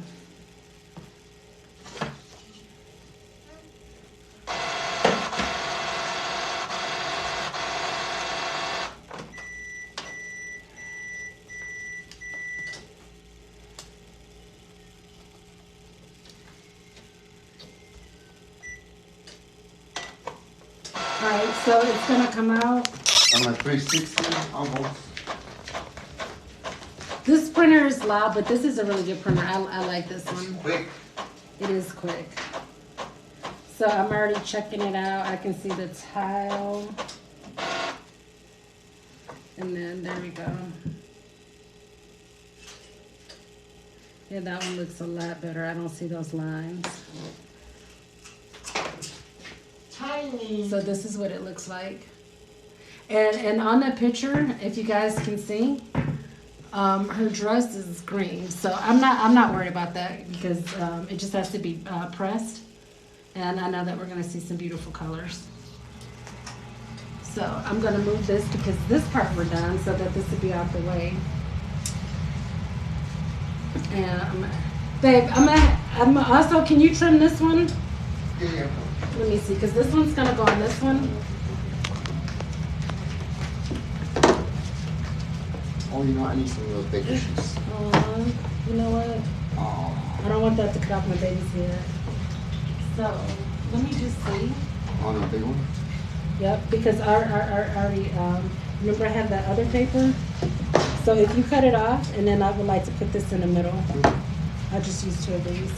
Alright, so it's gonna come out. I'm at 360 almost. This printer is loud, but this is a really good printer. I like this one. Quick. It is quick. So I'm already checking it out. I can see the tile. And then there we go. Yeah, that one looks a lot better. I don't see those lines. Tiny. So this is what it looks like. And on the picture, if you guys can see, her dress is green. So I'm not worried about that because it just has to be pressed. And I know that we're gonna see some beautiful colors. So I'm gonna move this because this part we're done so that this will be out the way. And babe, I'm also, can you trim this one? Yeah. Let me see, because this one's gonna go on this one. Oh, you know, I need some of those baby shoes. You know what? Oh, I don't want that to cut off my baby's head. So let me just see. on a big one. Yep, because I already remember I had that other paper. So if you cut it off, and then I would like to put this in the middle. I'll just use two of these.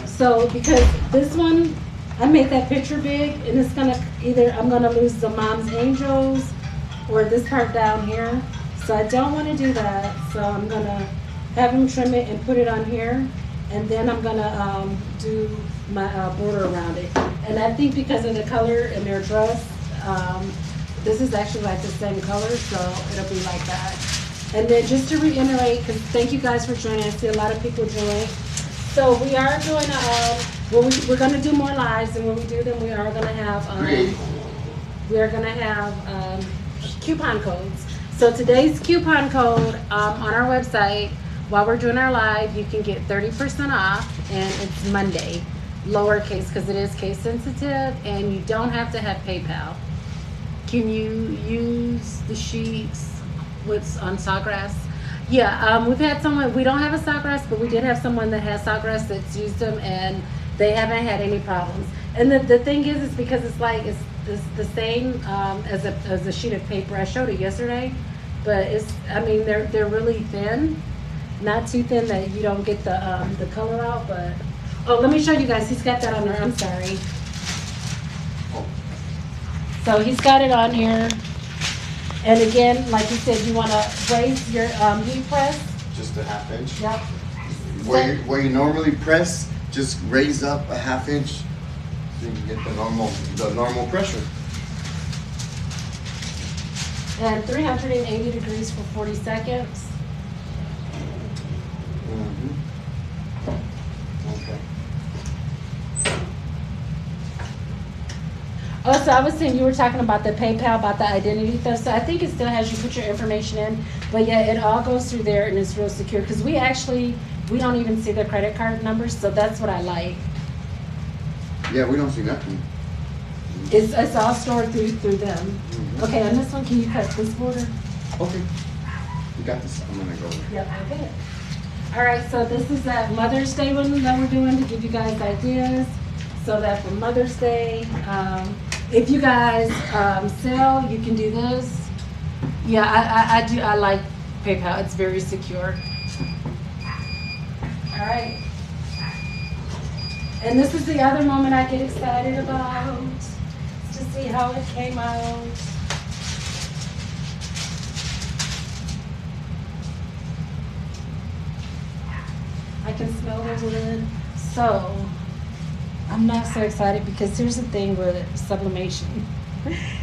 So because this one, I made that picture big, and it's gonna either I'm gonna lose the mom's angels or this part down here. So I don't want to do that. So I'm gonna have him trim it and put it on here, and then I'm gonna do my border around it. And I think because of the color and their dress, this is actually like the same color, so it'll be like that. And then just to reiterate, because thank you guys for joining. I see a lot of people join. So we are doing we're going to do more lives, and when we do them, we are going to have coupon codes. So today's coupon code on our website, while we're doing our live, you can get 30% off, and it's Monday, lowercase, because it is case sensitive, and you don't have to have PayPal. Can you use the sheets with on Sawgrass? Yeah, we've had someone, we don't have a Sawgrass, but we did have someone that has Sawgrass that's used them, and they haven't had any problems. And the thing is because it's like, it's the same as a sheet of paper. I showed it yesterday, but they're really thin, not too thin that you don't get the color out, but, oh, let me show you guys. He's got that on there, I'm sorry. So he's got it on here. And again, like you said, you want to raise your heat press. Just a half inch. Yep. Where you normally press, just raise up a half inch so you can get the normal pressure. And 380 degrees for 40 seconds. Okay. Oh, so I was saying, you were talking about the PayPal, about the identity theft. So I think it still has you put your information in, but yeah, it all goes through there and it's real secure. Because we don't even see the credit card numbers, so that's what I like. Yeah, we don't see nothing. It's all stored through them. Okay, on this one, can you cut this border? Okay. You got this. I'm gonna go. Yep, okay. All right, so this is that Mother's Day one that we're doing to give you guys ideas. So that for Mother's Day, if you guys sell, you can do this. Yeah, I do. I like PayPal. It's very secure. All right. And this is the other moment I get excited about, to see how it came out. I can smell the wood. So I'm not so excited because here's the thing with sublimation.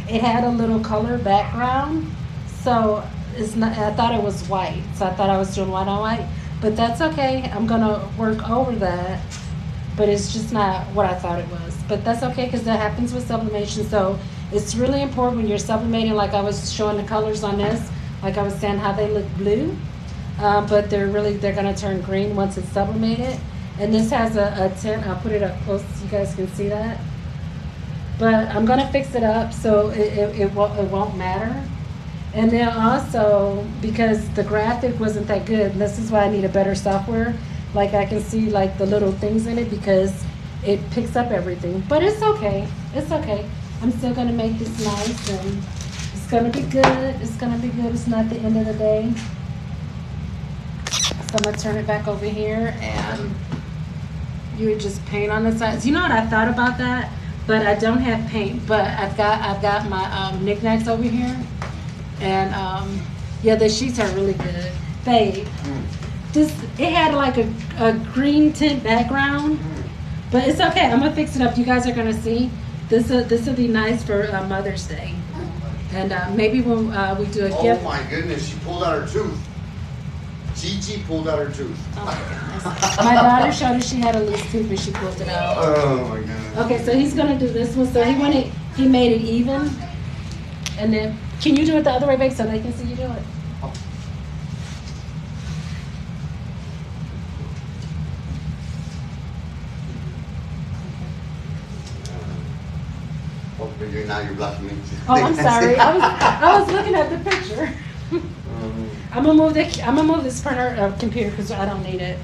It had a little color background, so it's not. I thought it was white, so I thought I was doing white on white, but that's okay. I'm gonna work over that, but it's just not what I thought it was. But that's okay because that happens with sublimation. So it's really important when you're sublimating. Like I was showing the colors on this, like I was saying how they look blue, but they're gonna turn green once it's sublimated. And this has a tint. I'll put it up close so you guys can see that. But I'm gonna fix it up so it won't matter. And then also, because the graphic wasn't that good, and this is why I need a better software. Like I can see like the little things in it because it picks up everything. But it's okay. It's okay. I'm still gonna make this nice, and it's gonna be good. It's gonna be good. It's not the end of the day. So I'm gonna turn it back over here, and you would just paint on the sides. You know what, I thought about that, but I don't have paint. But I've got my knickknacks over here, and yeah, the sheets are really good, babe. It had like a green tint background, but it's okay. I'm gonna fix it up. You guys are gonna see. This will be nice for Mother's Day, and maybe when we do a gift. Oh my goodness, she pulled out her tooth. Gigi pulled out her tooth. Oh my goodness. My daughter showed us she had a loose tooth, but she pulled it out. Oh my goodness. Okay, so he's gonna do this one. So he made it even, and then can you do it the other way, babe, so they can see you do it? Now you're blocking me. Oh, I'm sorry. I was looking at the picture. I'm gonna move this printer computer because I don't need it.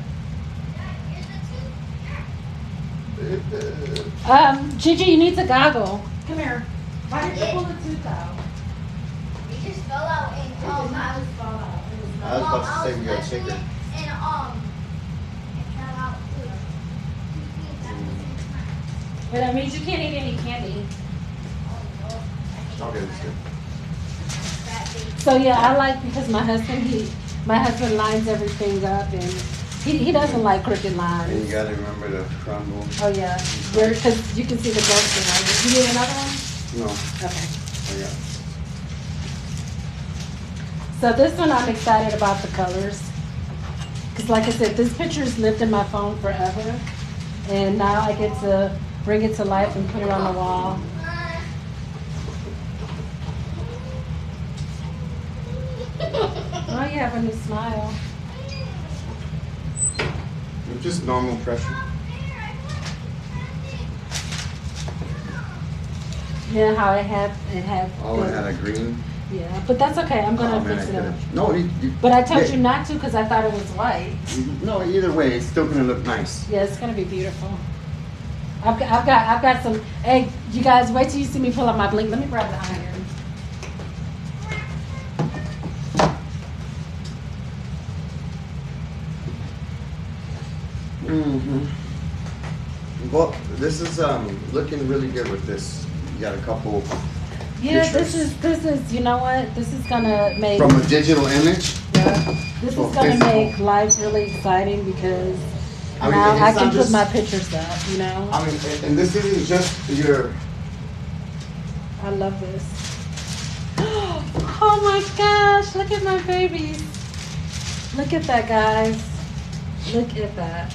Gigi, you need to goggle. Come here. Why did you pull the tooth out? It just fell out and I was about to say we got a shaker. And it fell out too. But that means you can't eat any candy. Okay, that's good. So yeah, I like because my husband lines everything up, and he doesn't like crooked And lines. you gotta remember to crumble. Oh yeah, because you can see the ghosting on it. You need another one? No, Okay. I got. So this one I'm excited about the colors. Because like I said, this picture's lived in my phone forever. And now I get to bring it to life and put it on the wall. Oh, you have a new smile. Just normal pressure. Yeah, how it had. Oh, it had a green. Yeah, but that's okay. I'm gonna Oh man, I fix it up. could've. No, you. But I told yeah. you not to because I thought it was white. No, either way, it's still gonna look nice. Yeah, it's gonna be beautiful. I've got some. Hey, you guys, wait till you see me pull out my blink. Let me grab the iron. Well, this is looking really good with this. You got a couple. Yeah, pictures. this is. You know what? This is gonna make. From a digital image. Yeah, this So is gonna physical. make life really exciting because I mean, now it's I not can put just- my pictures up. You know. I mean, and this isn't just your. I love this. Oh my gosh, look at my babies. Look at that, guys. Look at that.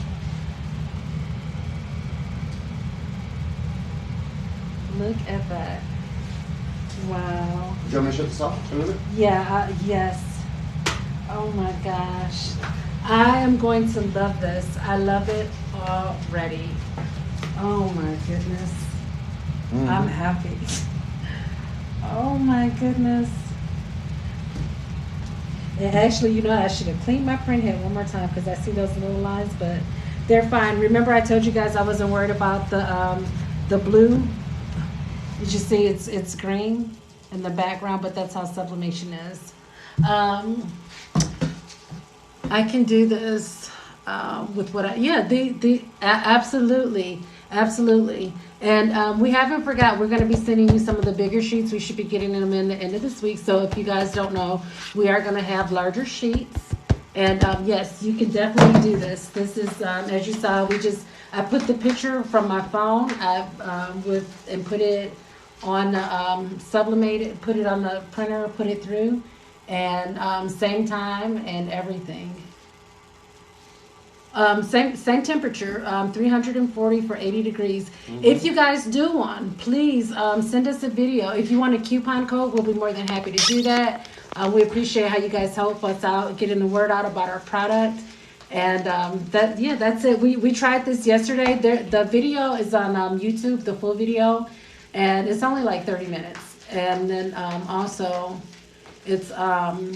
Look at that. Wow. Do you want me to shut this off a little bit? Yeah, yes. Oh my gosh. I am going to love this. I love it already. Oh my goodness. I'm happy. Oh my goodness. And actually, you know, I should have cleaned my print head one more time because I see those little lines, but they're fine. Remember I told you guys I wasn't worried about the blue? Did you see it's green in the background, but that's how sublimation is. I can do this with what absolutely. And we haven't forgot, we're going to be sending you some of the bigger sheets. We should be getting them in the end of this week. So if you guys don't know, we are going to have larger sheets. And yes, you can definitely do this. This is, as you saw, I put the picture from my phone and put it on sublimate, put it on the printer, put it through, and same time and everything. Same temperature, 340 for 80 degrees. If you guys do one, please send us a video. If you want a coupon code, we'll be more than happy to do that. We appreciate how you guys help us out, getting the word out about our product. And that's it. We tried this yesterday. The video is on YouTube, the full video, and it's only like 30 minutes. And then also, it's on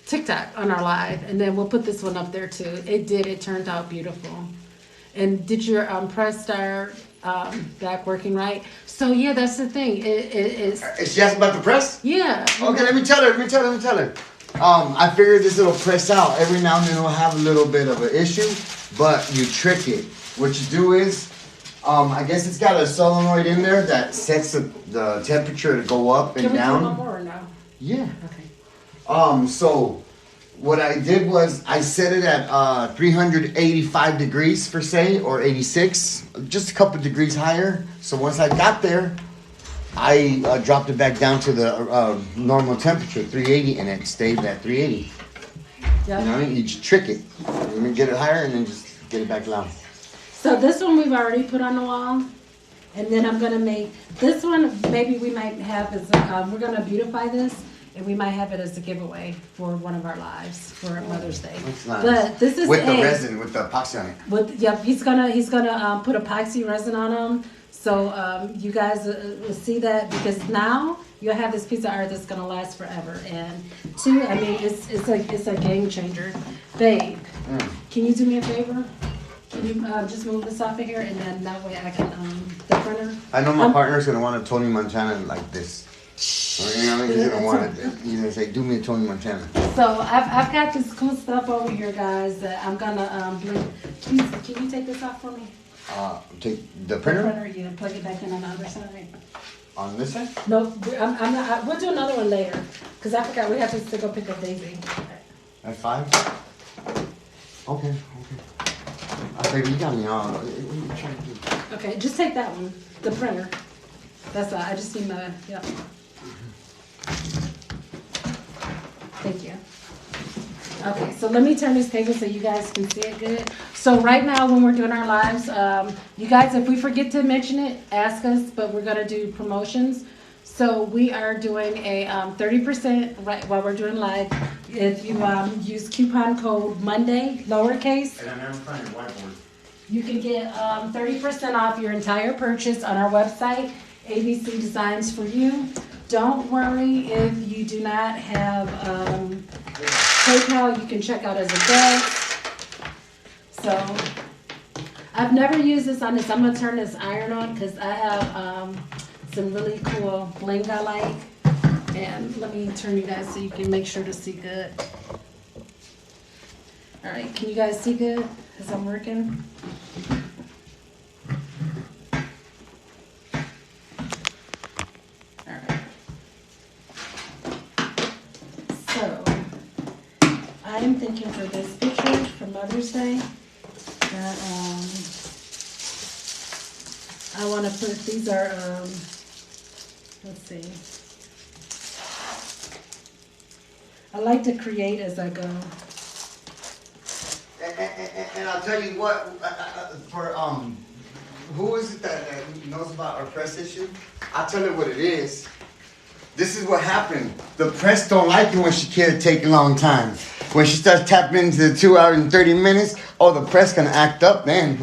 TikTok on our live, and then we'll put this one up there too. It turned out beautiful. And did your press start back working right. So yeah, that's the thing. It's She asked about the press? yeah. Okay, let me tell her. I figured this little press out. Every now and then it'll have a little bit of an issue, but you trick it. What you do is, I guess it's got a solenoid in there that sets the temperature to go up and Can we down. do one more or no? Yeah. Okay. So what I did was I set it at 385 degrees per se, or 86, just a couple degrees higher. So once I got there, I dropped it back down to the normal temperature, 380, and it stayed at 380. Yeah. You know what I mean? You just trick it. You mean, get it higher and then just get it back down. So this one we've already put on the wall, and then I'm gonna make this one. Maybe we might have as we're gonna beautify this, and we might have it as a giveaway for one of our lives for Mother's Day. That's nice. But this is with the a- resin, with the epoxy on it. With yep, he's gonna put epoxy resin on them. So you guys will see that, because now you'll have this piece of art that's gonna last forever. And two, I mean, it's a game changer, babe. Can you do me a favor? Can you just move this off of here, and then that way I can the printer. I know my partner's gonna want a Tony Montana like this. You know what I mean? He's gonna want it. He's gonna say, "Do me a Tony Montana." So I've got this cool stuff over here, guys. That I'm gonna blend. Please, can you take this off for me? Take the The printer printer, yeah. Plug it back in on the other side. on this side. No, I'm not. We'll do another one later, because I forgot we have to still go pick up Daisy. At 5. Okay. Baby, you got me on. What are you trying to do? Okay, just take that one, the printer. That's all. I just need my yeah. Thank you. Okay, so let me turn this table so you guys can see it good. So right now, when we're doing our lives, you guys, if we forget to mention it, ask us, but we're gonna do promotions. So we are doing a 30% right while we're doing live. If you use coupon code Monday, lowercase, And I never find your whiteboard. you can get 30% off your entire purchase on our website, ABC Designs for You. Don't worry if you do not have PayPal, you can check out as a guest. So I've never used this on this. I'm gonna turn this iron on because I have some really cool bling I like. And let me turn you guys so you can make sure to see good. All right, can you guys see good as I'm working? All right. So I'm thinking for this picture for Mother's Day that I want to put, these are let's see. I like to create as I go. And I'll tell you what, for who is it that knows about our press issue? I'll tell you what it is. This is what happened. The press don't like it when she can't take a long time. When she starts tapping into the 2 hours and 30 minutes, oh, the press gonna act up then.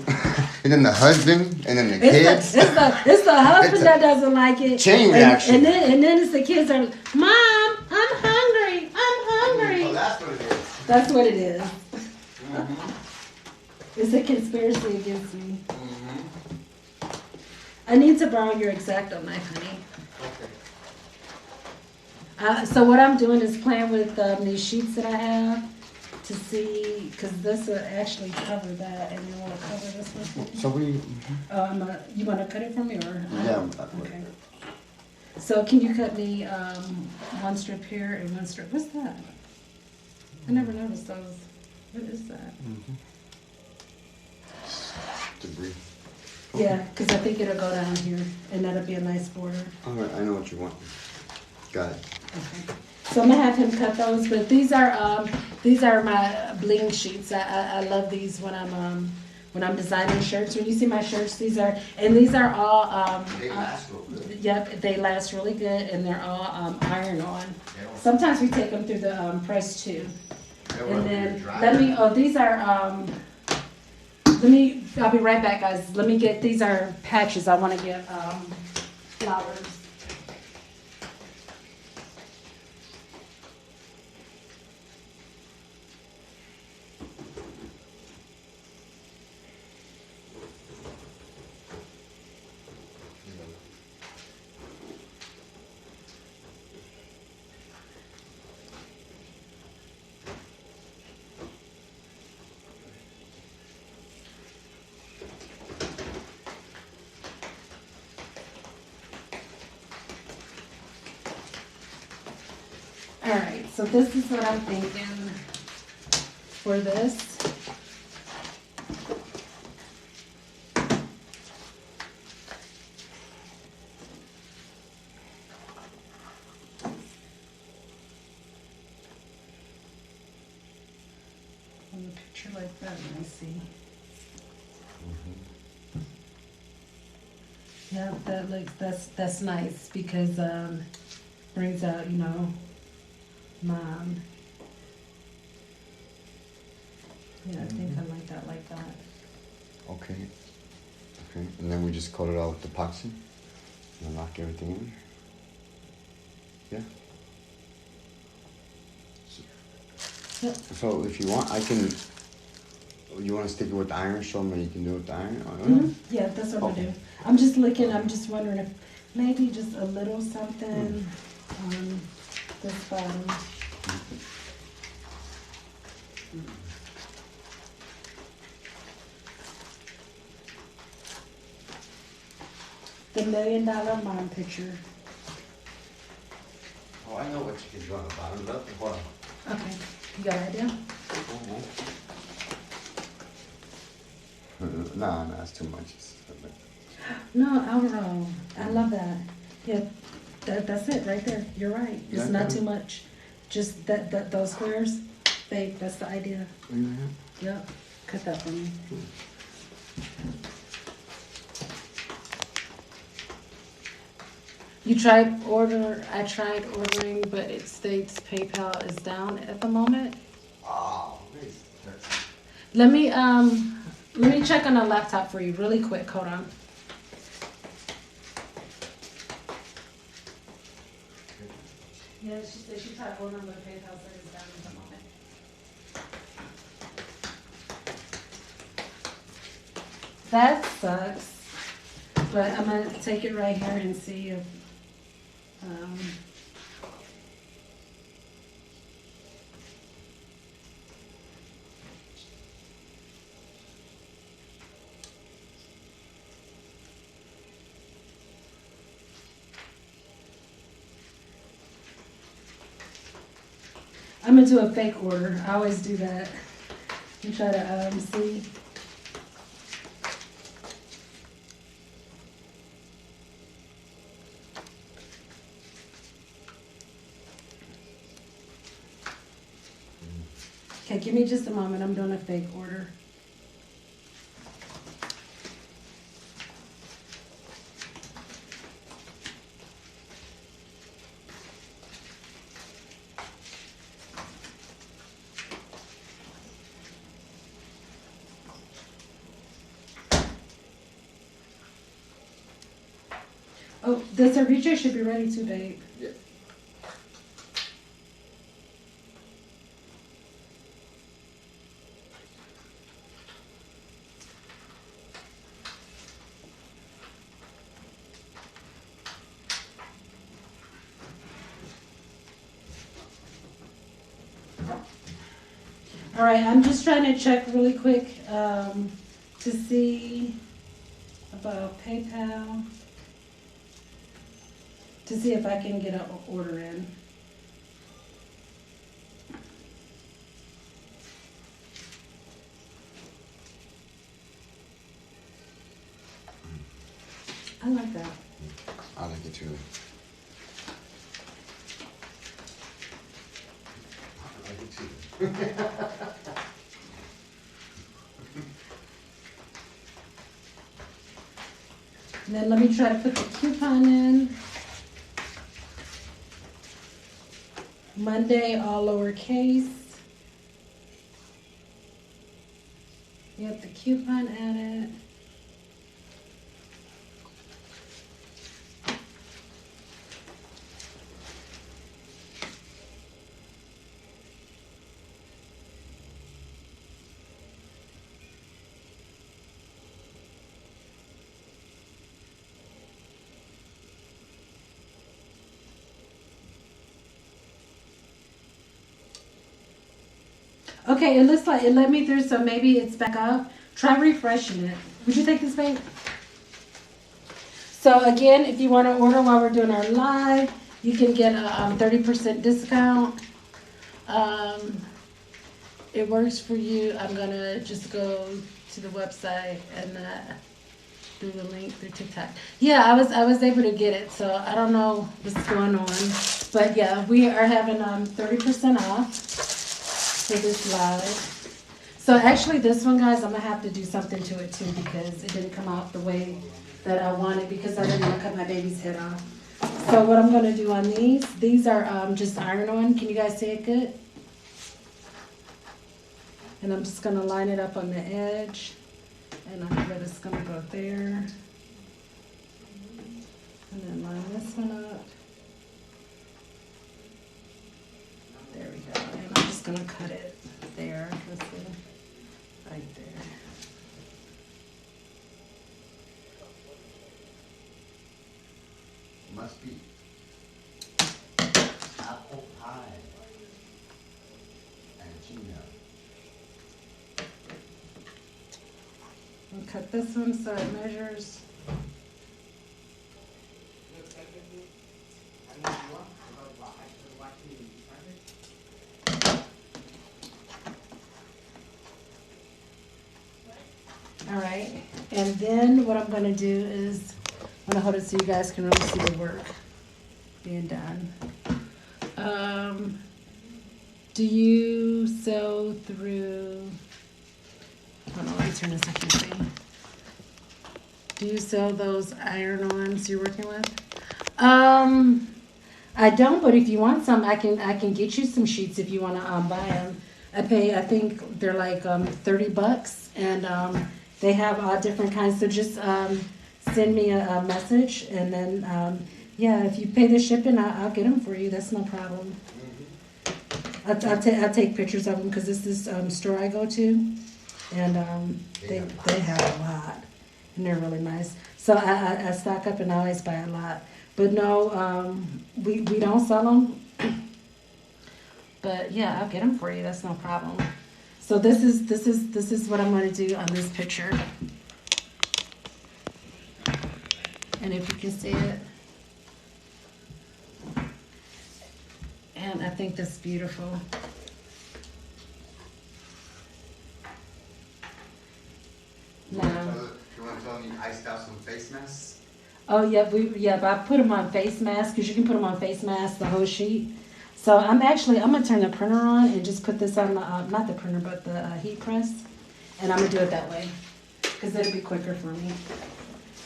And then the husband, and then the kids. It's the husband that doesn't like it. Chain reaction. And then it's the kids are, Mom, I'm hungry. Oh, that's what it is. That's what it is. It's a conspiracy against me. I need to borrow your X-Acto knife, honey. Okay. So what I'm doing is playing with these sheets that I have to see, because this will actually cover that, and you want to cover this one. So we. You want to cut it for me, or? Yeah. Okay. So can you cut me one strip here and one strip? What's that? I never noticed those. What is that? Debris. Yeah, because I think it'll go down here, and that'll be a nice border. All right, I know what you want. Got it. Okay. So I'm gonna have him cut those, but these are my bling sheets. I love these when I'm designing shirts. When you see my shirts, these are all They last real good. Yep, they last really good, and they're all iron on. Sometimes we take them through the press too. And then these are I'll be right back, guys. Let me get, these are patches. I want to get flowers. Alright, so this is what I'm thinking for this. In a picture like that, let me see. Yeah, that looks, that's nice because, brings out, you know, mom. Yeah, I think I like that. Okay. Okay. And then we just coat it all with epoxy and lock everything in. Yeah. Yep. So if you want, I can. You want to stick it with the iron? Show me you can do it with the iron. Yeah, that's what I'm Okay. gonna do. I'm just looking, I'm just wondering if maybe just a little something on this bottom. The $1 million mom picture. Oh, I know what you can do on the bottom. Look, hold on. Okay, you got an idea? Nah, that's too much. No, Alvaro, I love that. Yeah, that's it right there. You're right. It's not too much. Just those squares, that's the idea. Yep, cut that for me. I tried ordering, but it states PayPal is down at the moment. Oh, Let me check on a laptop for you really quick. Hold on. Yeah, she said she tried ordering, but PayPal said it's down at the moment. That sucks. But I'm gonna take it right here and see if I'm gonna do a fake order. I always do that. And try to see. Okay, give me just a moment. I'm doing a fake order. Oh, the ceviche should be ready too, babe. Yeah. All right, I'm just trying to check really quick to see about PayPal, to see if I can get an order in. I like that. I like it too. I like it too. And then let me try to put the coupon in. Monday, all lowercase. Yep, the coupon added. Okay, it looks like it let me through, so maybe it's back up. Try refreshing it. Would you take this, babe? So again, if you want to order while we're doing our live, you can get a 30% discount. It works for you. I'm gonna just go to the website and through the link through TikTok. Yeah, I was able to get it, so I don't know what's going on, but yeah, we are having 30% off for this live. So actually, this one, guys, I'm gonna have to do something to it too because it didn't come out the way that I wanted because I didn't want to cut my baby's head off. So what I'm gonna do on these are just iron-on. Can you guys see it good? And I'm just gonna line it up on the edge, and I'm just gonna go there, and then line this one up. There we go. And I'm just gonna cut it there. Let's see. Right there. Must be apple pie and Gina. And cut this one so it measures. All right, and then what I'm gonna do is, I'm gonna hold it so you guys can really see the work being done. Do you sew through, hold on, let me turn this, I can't see. Do you sew those iron-ons you're working with? I don't, but if you want some, I can get you some sheets if you wanna buy them. I think they're like $30, and they have all different kinds. So just send me a message, and then yeah, if you pay the shipping, I'll get them for you. That's no problem. I'll take pictures of them because this is store I go to, and they have a lot, and they're really nice. So I stock up and I always buy a lot. But no, we don't sell them. But yeah, I'll get them for you. That's no problem. So this is what I'm going to do on this picture. And if you can see it. And I think that's beautiful. Now, You want to tell me you iced out some face masks? oh yeah, but I put them on face masks because you can put them on face masks, the whole sheet. So I'm gonna turn the printer on and just put this on the, not the printer, but the heat press. And I'm gonna do it that way because it'll be quicker for me.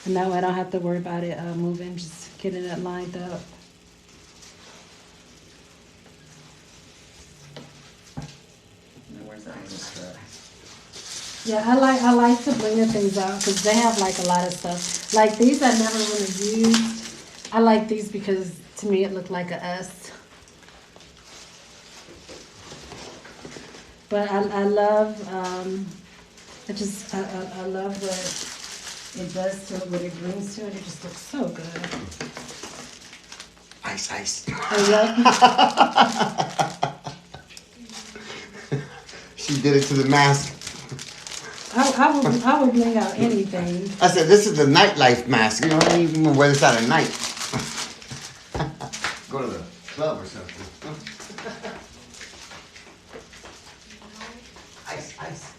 And that way I don't have to worry about it moving, just getting it lined up. Where's that? Yeah, I like to bring the things out because they have like a lot of stuff. Like these I never really used. I like these because to me it looked like a S. But I love, I love what it does to it, what it brings to it. It just looks so good. Ice, ice. I love. She did it to the mask. I would bring out anything. I said, this is the nightlife mask. You know, I don't even wear this out at night. Go to the club or something. Ice, ice.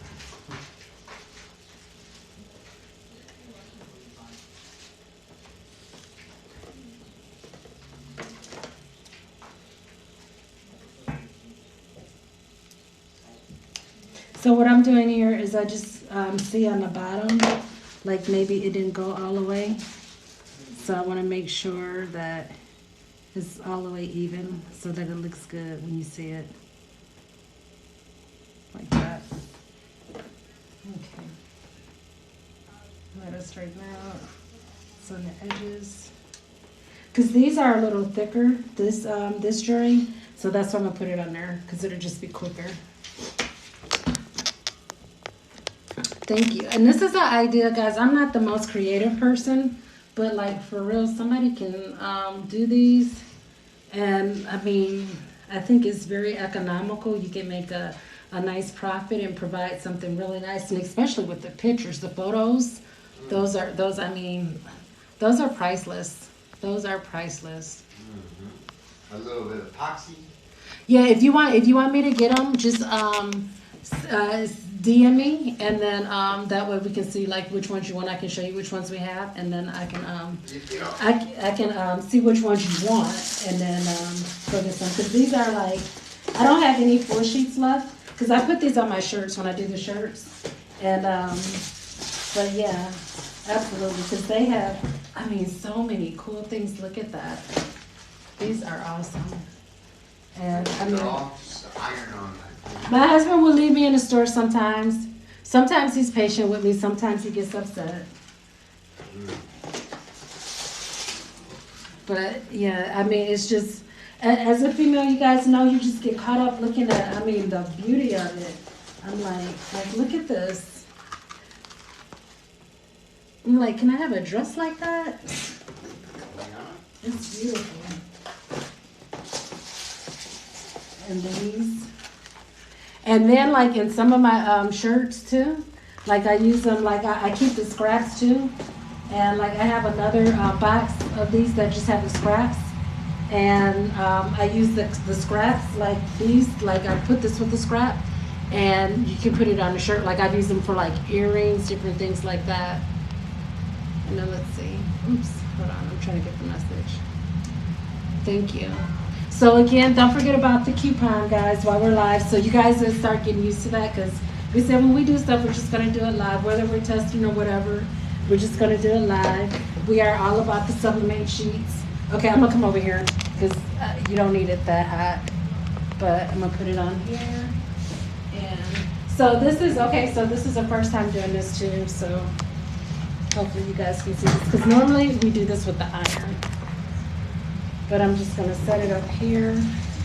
So what I'm doing here is I just see on the bottom, like maybe it didn't go all the way. So I want to make sure that it's all the way even so that it looks good when you see it. Like that. Okay. Let us straighten out. So on the edges. Because these are a little thicker, this jewelry. So that's why I'm going to put it on there because it'll just be quicker. Thank you. And this is an idea, guys. I'm not the most creative person, but like for real, somebody can do these. And I mean, I think it's very economical. You can make a nice profit and provide something really nice. And especially with the pictures, the photos, those are priceless. Those are priceless. a little bit of epoxy. Yeah, if you want me to get them, just DM me, and then that way we can see like which ones you want. I can show you which ones we have, and then I can You know, I can see which ones you want, and then focus them. Because these are like, I don't have any full sheets left, because I put these on my shirts when I do the shirts. And, but yeah, absolutely. Because they have, I mean, so many cool things. Look at that. These are awesome. And I mean, they're all just iron on. my husband will leave me in the store sometimes. Sometimes he's patient with me, sometimes he gets upset. But yeah, I mean, it's just, as a female, you guys know, you just get caught up looking at, I mean, the beauty of it. I'm like, look at this. I'm like, can I have a dress like that? It's beautiful. And these. And then like in some of my shirts too, like I use them, like I keep the scraps too. And like I have another box of these that just have the scraps. And I use the scraps like these, like I put this with the scrap. And you can put it on a shirt, like I've used them for like earrings, different things like that. And then let's see, oops, hold on, I'm trying to get the message. Thank you. So again, don't forget about the coupon, guys, while we're live. So you guys will start getting used to that, because we said when we do stuff, we're just gonna do it live, whether we're testing or whatever, we're just gonna do it live. We are all about the subli-mate sheets. Okay, I'm gonna come over here, because you don't need it that hot, but I'm gonna put it on here. And so this is, okay, so this is the first time doing this too, so hopefully you guys can see this, because normally we do this with the iron. But I'm just gonna set it up here.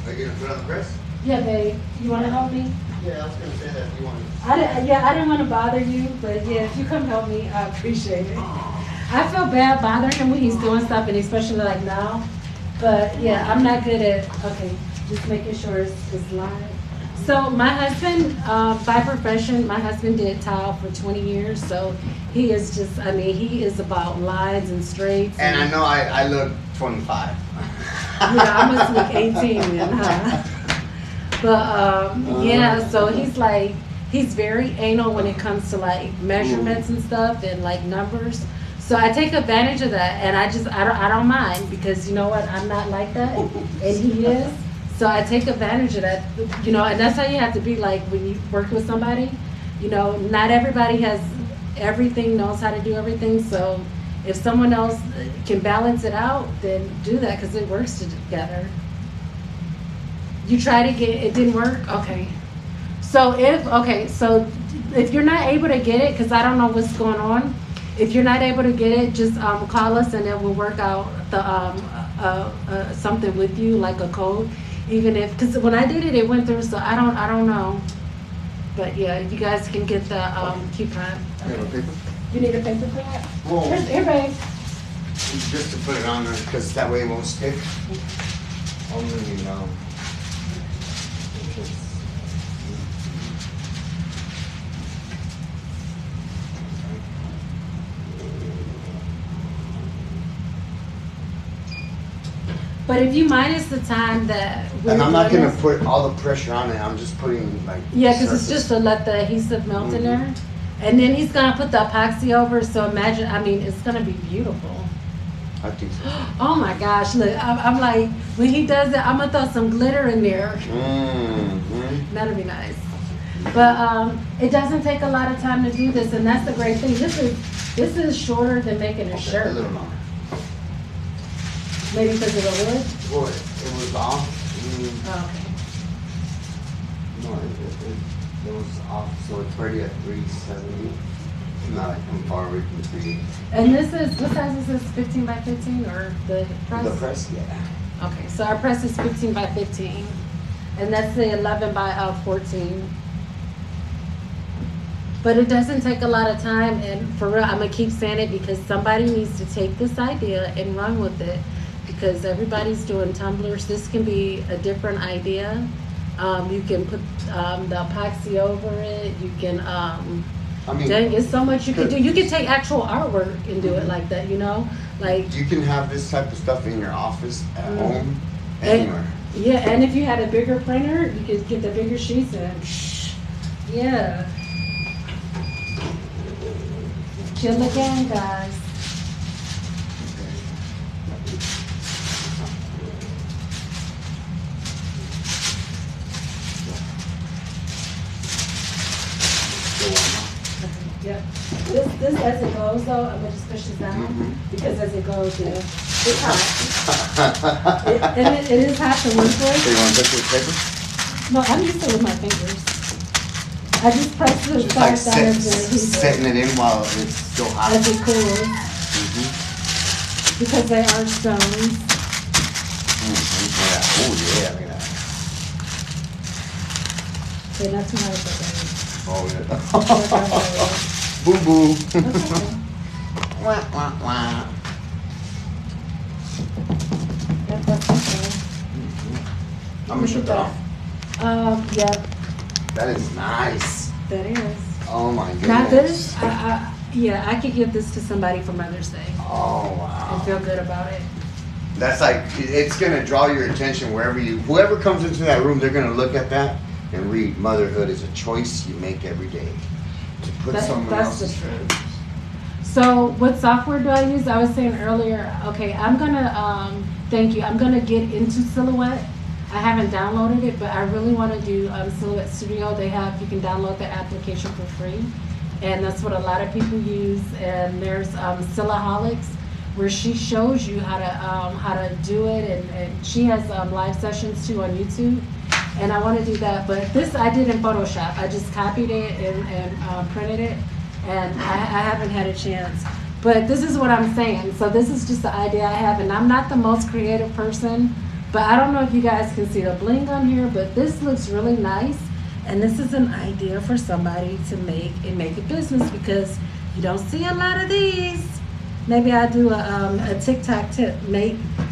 Are you gonna put it on the press? Yeah, babe, you wanna help me? Yeah, I was gonna say that if you wanted. I didn't wanna bother you, but yeah, if you come help me, I appreciate it. I feel bad bothering him when he's doing stuff, and especially like now. But yeah, I'm not good at, okay, just making sure it's live. So my husband, by profession, my husband did tile for 20 years, so he is just, I mean, he is about lines and straights. And I know I look 25. Yeah, I must look 18 then, huh? But yeah, so he's like, he's very anal when it comes to like measurements and stuff and like numbers. So I take advantage of that, and I don't mind, because you know what, I'm not like that, and he is. So I take advantage of that, you know, and that's how you have to be, like when you work with somebody. You know, not everybody has everything, knows how to do everything. So if someone else can balance it out, then do that, because it works together. You try to get, it didn't work? Okay. So if you're not able to get it, because I don't know what's going on, if you're not able to get it, just call us, and then we'll work out the something with you, like a code. Even if, because when I did it, it went through, so I don't know. But yeah, you guys can get the coupon. You have a paper? You need a paper for that? Well, Here, babe. just to put it on there, because that way it won't stick. Only, But if you minus the time that we're and I'm not doing gonna this- put all the pressure on it. I'm just putting like. Yeah, because it's surface. just to let the adhesive melt in there. And then he's gonna put the epoxy over, so imagine, I mean, it's gonna be beautiful. I think so. Oh my gosh, look, I'm like, when he does it, I'm gonna throw some glitter in there. Mm-hmm. That'll be nice. But it doesn't take a lot of time to do this, and that's the great thing. This is shorter than making a A shirt. little longer. Maybe because of the wood? Boy, it was off. Oh, okay. No, it was off, so it's already at 370. Not like I'm far away from 380. And this is, what size is this, 15 by 15, or the press? The press, yeah. Okay, so our press is 15 by 15, and that's the 11 by 14. But it doesn't take a lot of time, and for real, I'm gonna keep saying it, because somebody needs to take this idea and run with it, because everybody's doing tumblers. This can be a different idea. You can put the epoxy over it. You can, I mean, dang, it's so much you can do. You can take actual artwork and do it like that, you know? Like, you can have this type of stuff in your office at home, anywhere. Yeah, and if you had a bigger printer, you could get the bigger sheets and yeah. Chill again, guys. Yep. This as it goes though, I'm gonna just push this down because as it goes, yeah, it's hot. It is hot to work So with. you want to touch with paper? No, I'm used to it with my fingers. I just press the Just like side down as it heats setting it in while it's still hot. as it cools Mm-hmm. because they are stones. Yeah. Oh yeah, look at that. Okay, not too much of Oh yeah. that. Boo boo. Okay. Wah wah wah. That's okay. I'm gonna shut that off. Yeah, That is nice. that is. Oh my goodness. Now this, yeah, I could give this to somebody for Mother's Day Oh wow. and feel good about it. That's like, it's gonna draw your attention whoever comes into that room, they're gonna look at that and read, motherhood is a choice you make every day. To put someone That's the else's. truth. So what software do I use? I was saying earlier, okay, I'm gonna, thank you, I'm gonna get into Silhouette. I haven't downloaded it, but I really wanna do Silhouette Studio. You can download the application for free. And that's what a lot of people use. And there's Silaholics, where she shows you how to do it, and she has live sessions too on YouTube. And I want to do that, but this I did in Photoshop. I just copied it and printed it, and I haven't had a chance. But this is what I'm saying. So this is just the idea I have, and I'm not the most creative person, but I don't know if you guys can see the bling on here, but this looks really nice. And this is an idea for somebody to make a business, because you don't see a lot of these. Maybe I'll do a TikTok tip.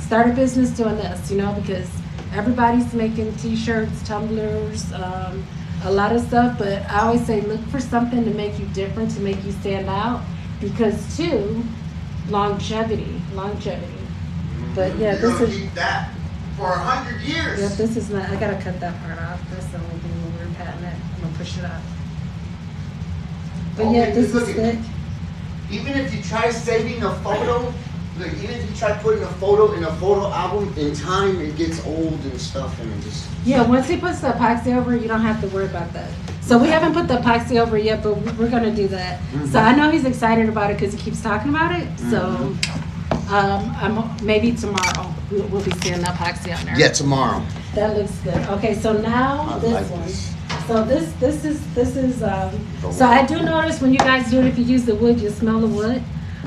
Start a business doing this, because everybody's making t-shirts, tumblers, a lot of stuff, but I always say look for something to make you different, to make you stand out, because too, longevity. But yeah, You're this gonna is, keep that for 100 years. yeah, this is not, I gotta cut that part off. That's the only thing when we're patting it. I'm gonna push it up. But Okay, yeah, this look is at- thick. Even if you try saving a photo, like even if you try putting a photo in a photo album, in time it gets old and stuff, and it just. Yeah, once he puts the epoxy over, you don't have to worry about that. So we haven't put the epoxy over yet, but we're gonna do that. So I know he's excited about it because he keeps talking about it. So maybe tomorrow we'll be seeing the epoxy on there. Yeah, tomorrow. That looks good. Okay, so now I this like one. this. So this is so I do notice when you guys do it, if you use the wood, you smell the wood.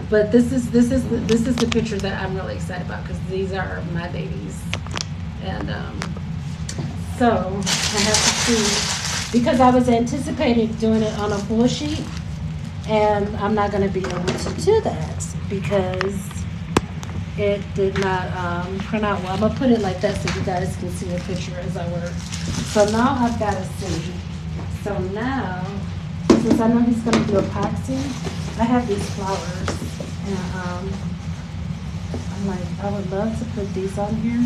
But this is the picture that I'm really excited about, because these are my babies. And so I have to see, because I was anticipating doing it on a full sheet, and I'm not going to be able to do that because it did not print out well. I'm going to put it like that so you guys can see a picture as I work. So now I've got to see. So now, since I know he's going to do epoxy, I have these flowers, and I'm like, I would love to put these on here.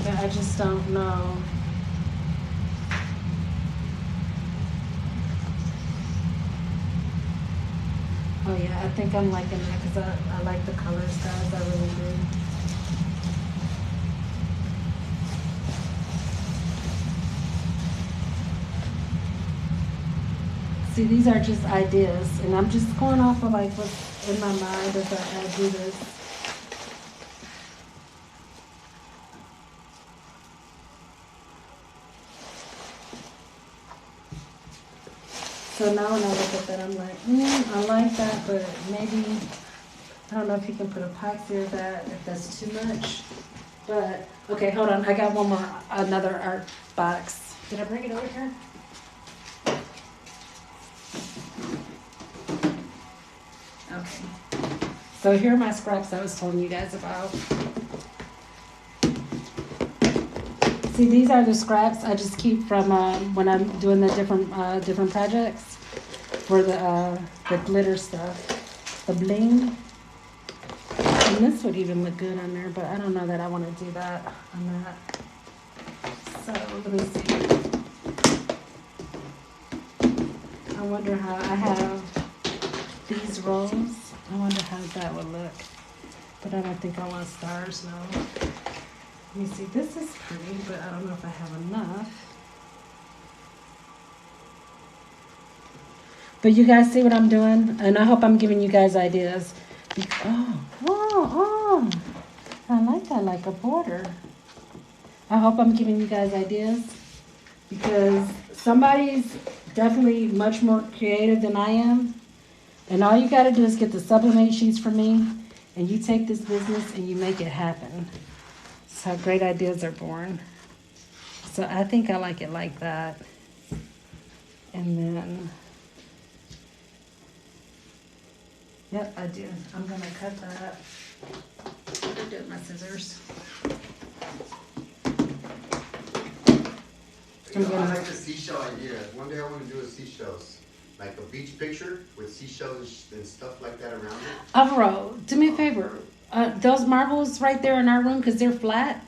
But I just don't know. Oh yeah, I think I'm liking that because I like the colors, guys. I really do. See, these are just ideas, and I'm just going off of like what's in my mind as I do this. So now when I look at that, I'm like, I like that, but maybe, I don't know if you can put epoxy or that, if that's too much. But, okay, hold on, I got another art box. Did I bring it over here? Okay. So here are my scraps I was telling you guys about. See, these are the scraps I just keep from when I'm doing the different projects for the glitter stuff, the bling. And this would even look good on there, but I don't know that I want to do that on that. So let me see. I wonder how I have these rolls. I wonder how that would look. But I don't think I want stars, no. Let me see. This is pretty, but I don't know if I have enough. But you guys see what I'm doing? And I hope I'm giving you guys ideas. Oh, I like that, like a border. I hope I'm giving you guys ideas because somebody's definitely much more creative than I am. And all you got to do is get the subli-mate sheets from me and you take this business and you make it happen. That's how great ideas are born. So I think I like it like that. And then, yep, I do. I'm going to cut that. I'm going to do it with my scissors. You know, I like the seashell idea. One day I want to do a seashells, like a beach picture with seashells and stuff like that around it. Alvaro, do me a favor. Those marbles right there in our room, because they're flat.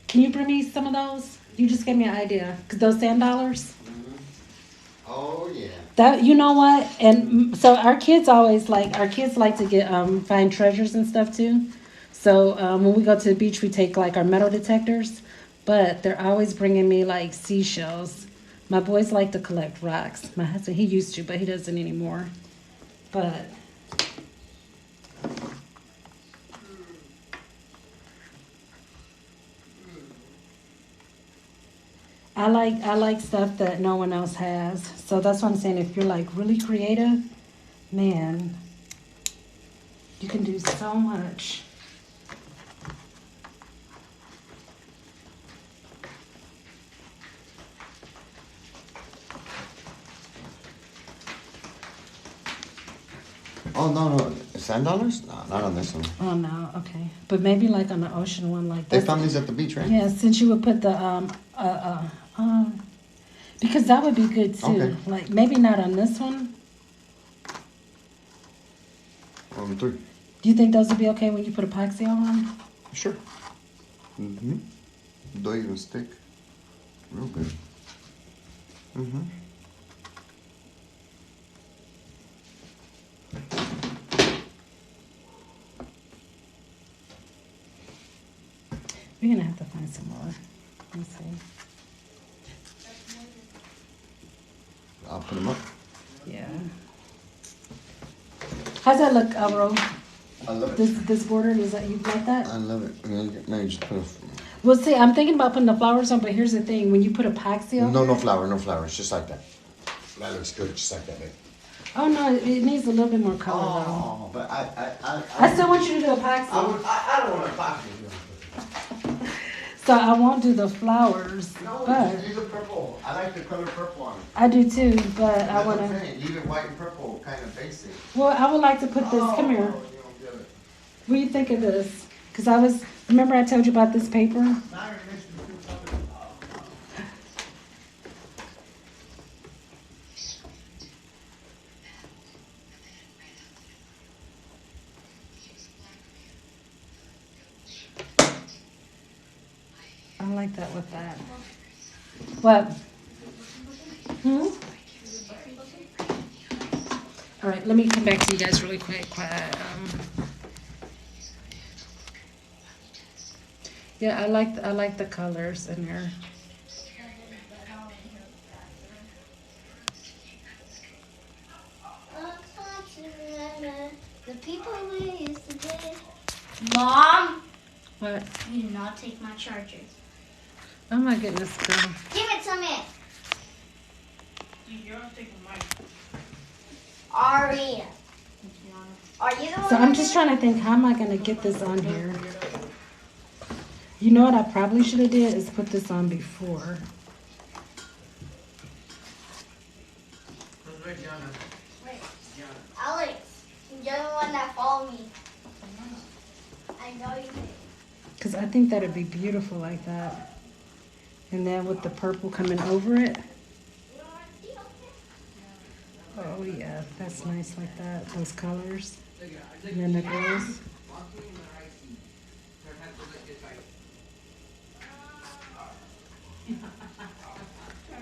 Can you bring me some of those? You just gave me an idea. Cause those sand dollars. Mm-hmm. Oh yeah. That you know what? And so our kids like to get find treasures and stuff too. So when we go to the beach, we take like our metal detectors. But they're always bringing me like seashells. My boys like to collect rocks. My husband, he used to, but he doesn't anymore. But I like stuff that no one else has. So that's what I'm saying. If you're like really creative, man, you can do so much. Oh no, sand dollars? No, not on this one. Oh no, okay. But maybe like on the ocean one like They this. found these at the beach, right? Yeah, since you would put the because that would be good too. Okay. Like maybe not on this one. On 3. Do you think those would be okay when you put epoxy on them? Sure. Mm-hmm. Don't even stick. Real good. Mm-hmm. We're gonna have to find some more. Let me see. I'll put them up. Yeah. How's that look, Alvaro? I love it. This border, is that you like that? I love it. Now you just put a... Well, see, I'm thinking about putting the flowers on, but here's the thing: when you put epoxy on, No flower. It's just like that. That looks good, just like that, babe. oh no, it needs a little bit more color Oh, but though. I still want you to do epoxy, I don't want to pop you. so I won't do the flowers. No, But leave the purple. I like the color purple on it. I do too, but I That's what want I'm to. saying. Leave it white and purple, kind of basic. Well, I would like to put this. Come here. You don't get it. What do you think of this? Because remember I told you about this paper? Now you're mixing two colors. I like that with that. What? Hmm? All right, let me come back to you guys really quick. Yeah, I like the colors in there. The people we used to be. Mom, What? you do not take my charger. Oh my goodness, girl. Give it to me. You're taking mine. Ari. Are you the one? So I'm just trying to think, how am I gonna get this on here? You know what I probably should have did is put this on before. That's right, Gianna. Wait, Gianna. Alex, you're the one that followed me. I know you did. Because I think that'd be beautiful like that. And then with the purple coming over it. Oh yeah, that's nice like that, those colors. And then the girls.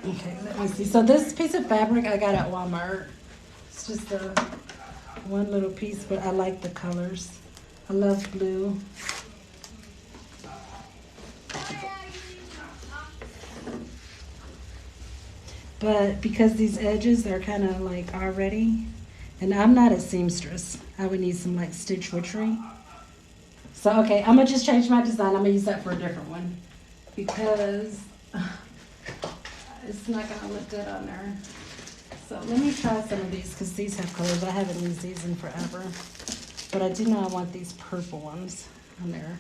Okay, let me see. So this piece of fabric I got at Walmart. It's just a one little piece, but I like the colors. I love blue. But because these edges are kind of like already, and I'm not a seamstress, I would need some like stitch witchery. So okay, I'm gonna just change my design. I'm gonna use that for a different one because it's not gonna look good on there. So let me try some of these because these have colors. I haven't used these in forever, but I do know I want these purple ones on there.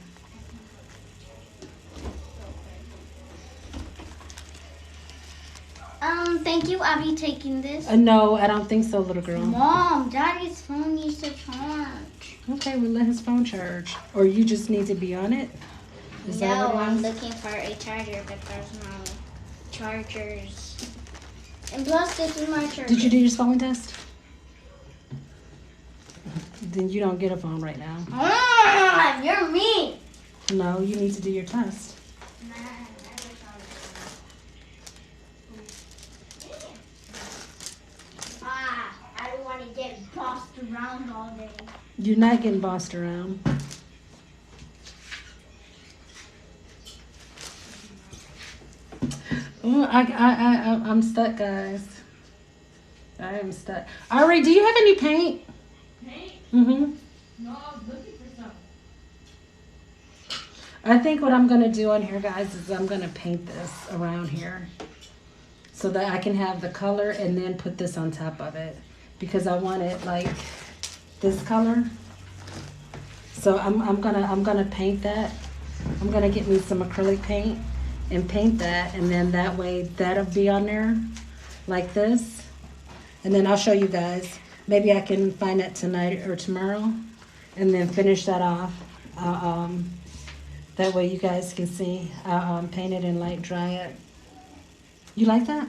Thank you. I'll be taking this. No, I don't think so, little girl. Mom, Daddy's phone needs to charge. Okay, we'll let his phone charge. Or you just need to be on it? Is that No, what it I'm is? looking for a charger, but there's no chargers. And plus, this is my charger. Did you do your spelling test? Then you don't get a phone right now. You're mean. No, you need to do your test. I don't want to get bossed around all day. You're not getting bossed around. Oh, I'm stuck, guys. I am stuck. Ari, do you have any paint? Paint? Mm-hmm. No, I was looking for some. I think what I'm gonna do on here, guys, is I'm gonna paint this around here so that I can have the color and then put this on top of it because I want it like this color. So I'm gonna paint that. I'm gonna get me some acrylic paint and paint that, and then that way that'll be on there like this. And then I'll show you guys. Maybe I can find that tonight or tomorrow and then finish that off. That way you guys can see. I'll paint it and light dry it. You like that?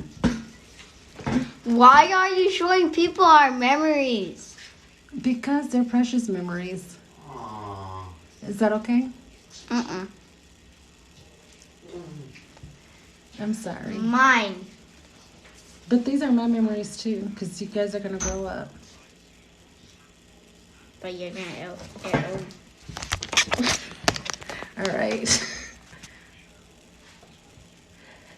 Why are you showing people our memories? Because they're precious memories. Aww. Is that okay? Uh-uh. I'm sorry. Mine. But these are my memories too, because you guys are going to grow up. But you're gonna get old. All right.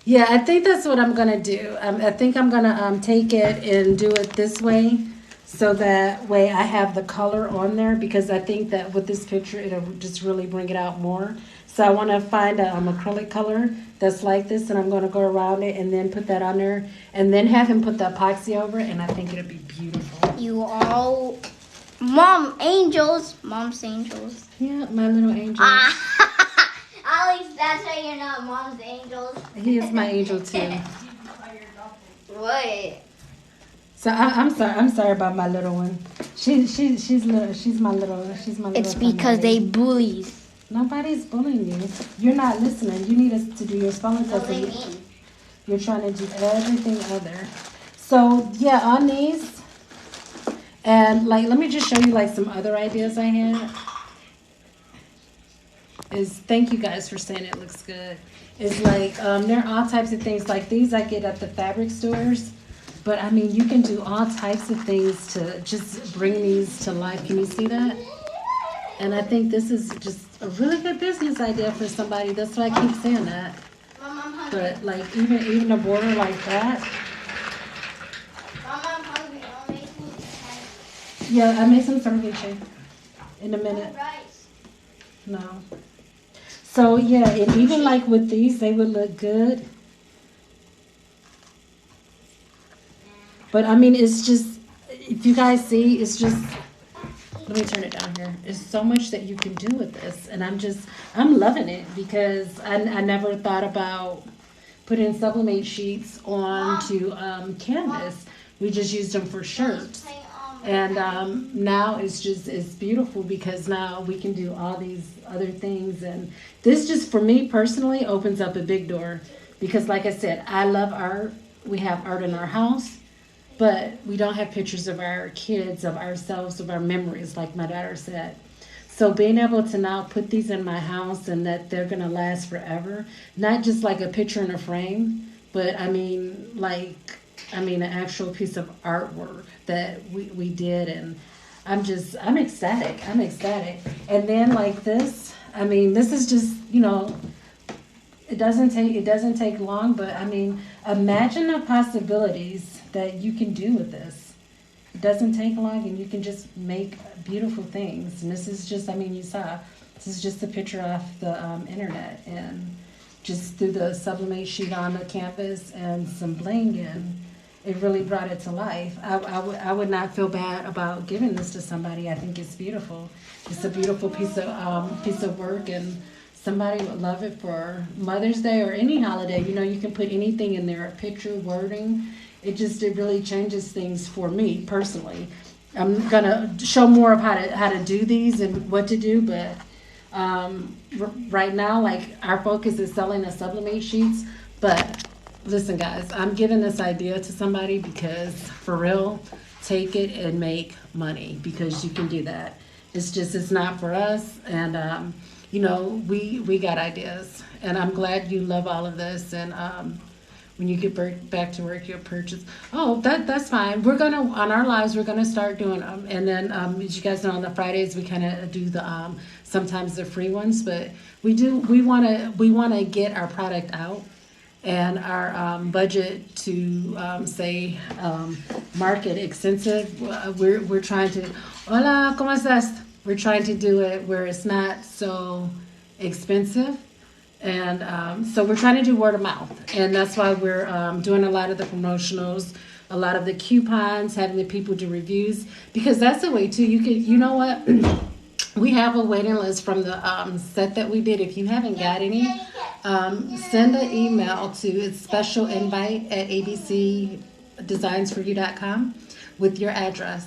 Yeah, I think that's what I'm going to do. I think I'm going to take it and do it this way. So that way I have the color on there, because I think that with this picture, it'll just really bring it out more. So I want to find an acrylic color that's like this, and I'm going to go around it and then put that on there, and then have him put the epoxy over it, and I think it'll be beautiful. You all... Mom, angels. Mom's angels. Yeah, my little angel. At least that's why you're not Mom's angels. He is my angel too. What? So I'm sorry about my little one. She's little. She's my little. It's because they family. bullies. Nobody's bullying you. You're not listening. You need us to do your spelling What test. do they and mean? You're trying to do everything other. So yeah, on these, and like, let me just show you like some other ideas I had. Thank you guys for saying it looks good. Is like there are all types of things like these I get at the fabric stores. But I mean, you can do all types of things to just bring these to life. Can you see that? And I think this is just a really good business idea for somebody. That's why I keep saying that. Mom, I'm hungry. But like even a border like that. Mom, I'm hungry. I'll make food. Yeah, I made some ceviche in a minute. No rice. No. So yeah, and even like with these, they would look good. But I mean, it's just, if you guys see, it's just, let me turn it down here. There's so much that you can do with this. And I'm loving it, because I never thought about putting sublimate sheets onto canvas. We just used them for shirts. And now it's beautiful, because now we can do all these other things. And this just, for me personally, opens up a big door. because like I said, I love art. We have art in our house, but we don't have pictures of our kids, of ourselves, of our memories, like my daughter said. So being able to now put these in my house and that they're gonna last forever, not just like a picture in a frame, but an actual piece of artwork that we did, and I'm ecstatic. I'm ecstatic. And then like this, this is just, it doesn't take long, but imagine the possibilities that you can do with this. It doesn't take long, and you can just make beautiful things. And this is just, you saw, this is just a picture off the internet, and just threw the sublimate sheet on the canvas and some bling, and it really brought it to life. I would not feel bad about giving this to somebody. I think it's beautiful. It's a beautiful piece of work, and somebody would love it for Mother's Day or any holiday. You can put anything in there, a picture, wording. It really changes things for me personally. I'm gonna show more of how to do these and what to do, but right now, like, our focus is selling the sublimate sheets. But listen, guys, I'm giving this idea to somebody because, for real, take it and make money, because you can do that. It's not for us, and we got ideas, and I'm glad you love all of this. And when you get back to work, you'll purchase. Oh, that's fine. We're gonna, on our lives, we're gonna start doing them, and then as you guys know, on the Fridays we kind of do the sometimes the free ones, but we wanna get our product out, and our budget to say market extensive. We're trying to. Hola, ¿cómo estás? We're trying to do it where it's not so expensive. And so we're trying to do word of mouth, and that's why we're doing a lot of the promotionals, a lot of the coupons, having the people do reviews, because that's a way too. You know what? We have a waiting list from the set that we did. If you haven't got any, send an email to it's special invite at abcdesignsforyou.com with your address.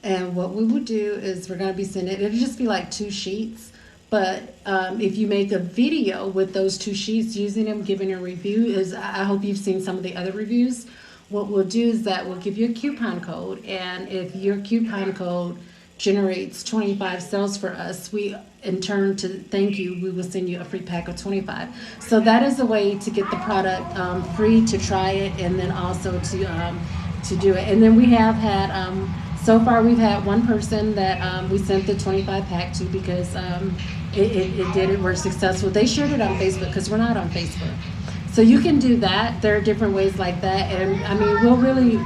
And what we will do is we're going to be sending, it'll just be like 2 sheets. But if you make a video with those 2 sheets, using them, giving a review, I hope you've seen some of the other reviews. What we'll do is that we'll give you a coupon code, and if your coupon code generates 25 sales for us, we, in turn, to thank you, we will send you a free pack of 25. So that is a way to get the product free, to try it, and then also to do it. And then we have had, so far we've had one person that we sent the 25 pack to, because it were successful. They shared it on Facebook, because we're not on Facebook. So you can do that. There are different ways like that, and we'll really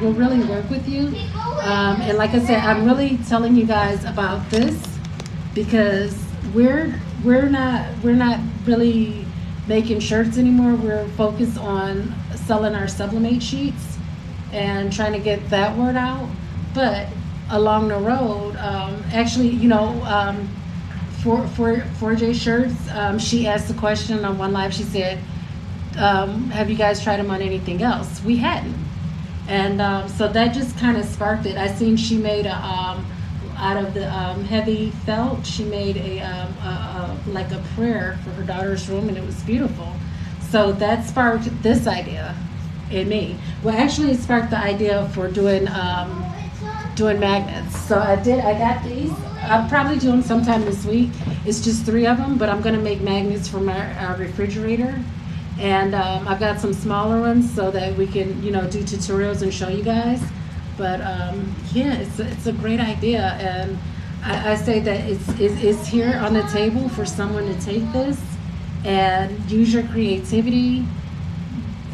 work with you. And like I said, I'm really telling you guys about this because we're not really making shirts anymore. We're focused on selling our sublimate sheets and trying to get that word out. But along the road, for J Shirts, she asked the question on one live. She said, have you guys tried them on anything else? We hadn't. And so that just kind of sparked it. I seen she made out of the heavy felt, she made like a prayer for her daughter's room, and it was beautiful. So that sparked this idea in me. Well, actually, it sparked the idea for doing magnets. So I got these. I'll probably do them sometime this week. It's just 3 of them, but I'm gonna make magnets for our refrigerator. And I've got some smaller ones so that we can, do tutorials and show you guys. But yeah, it's a great idea, and I say that it's here on the table for someone to take this and use your creativity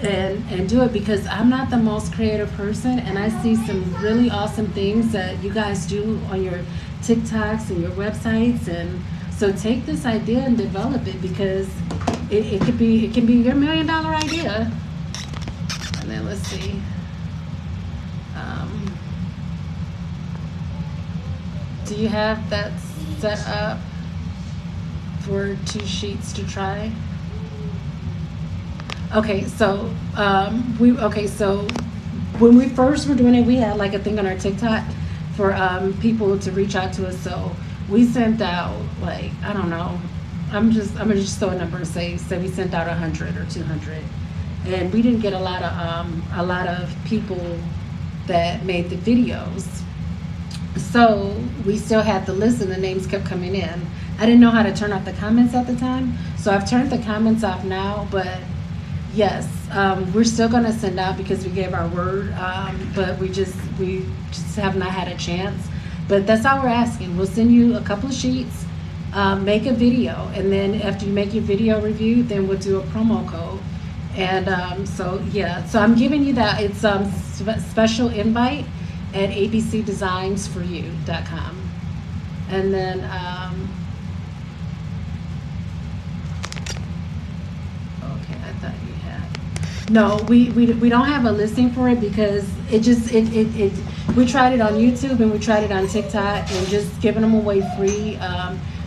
and do it, because I'm not the most creative person, and I see some really awesome things that you guys do on your TikToks and your websites, and so take this idea and develop it, because it can be your $1 million idea. And then let's see. Do you have that set up for 2 sheets to try? Okay, so so when we first were doing it, we had like a thing on our TikTok for people to reach out to us. So we sent out, like, I don't know, I'm gonna just throw a number and say we sent out 100 or 200, and we didn't get a lot of people that made the videos. So we still had the list and the names kept coming in. I didn't know how to turn off the comments at the time, so I've turned the comments off now, but yes, we're still gonna send out because we gave our word, but we just have not had a chance. But that's all we're asking. We'll send you a couple of sheets, make a video, and then after you make your video review, then we'll do a promo code. And so I'm giving you that. It's special invite at abcdesignsforyou.com. And then okay, I thought you had. No, we don't have a listing for it because we tried it on YouTube and we tried it on TikTok and just giving them away free.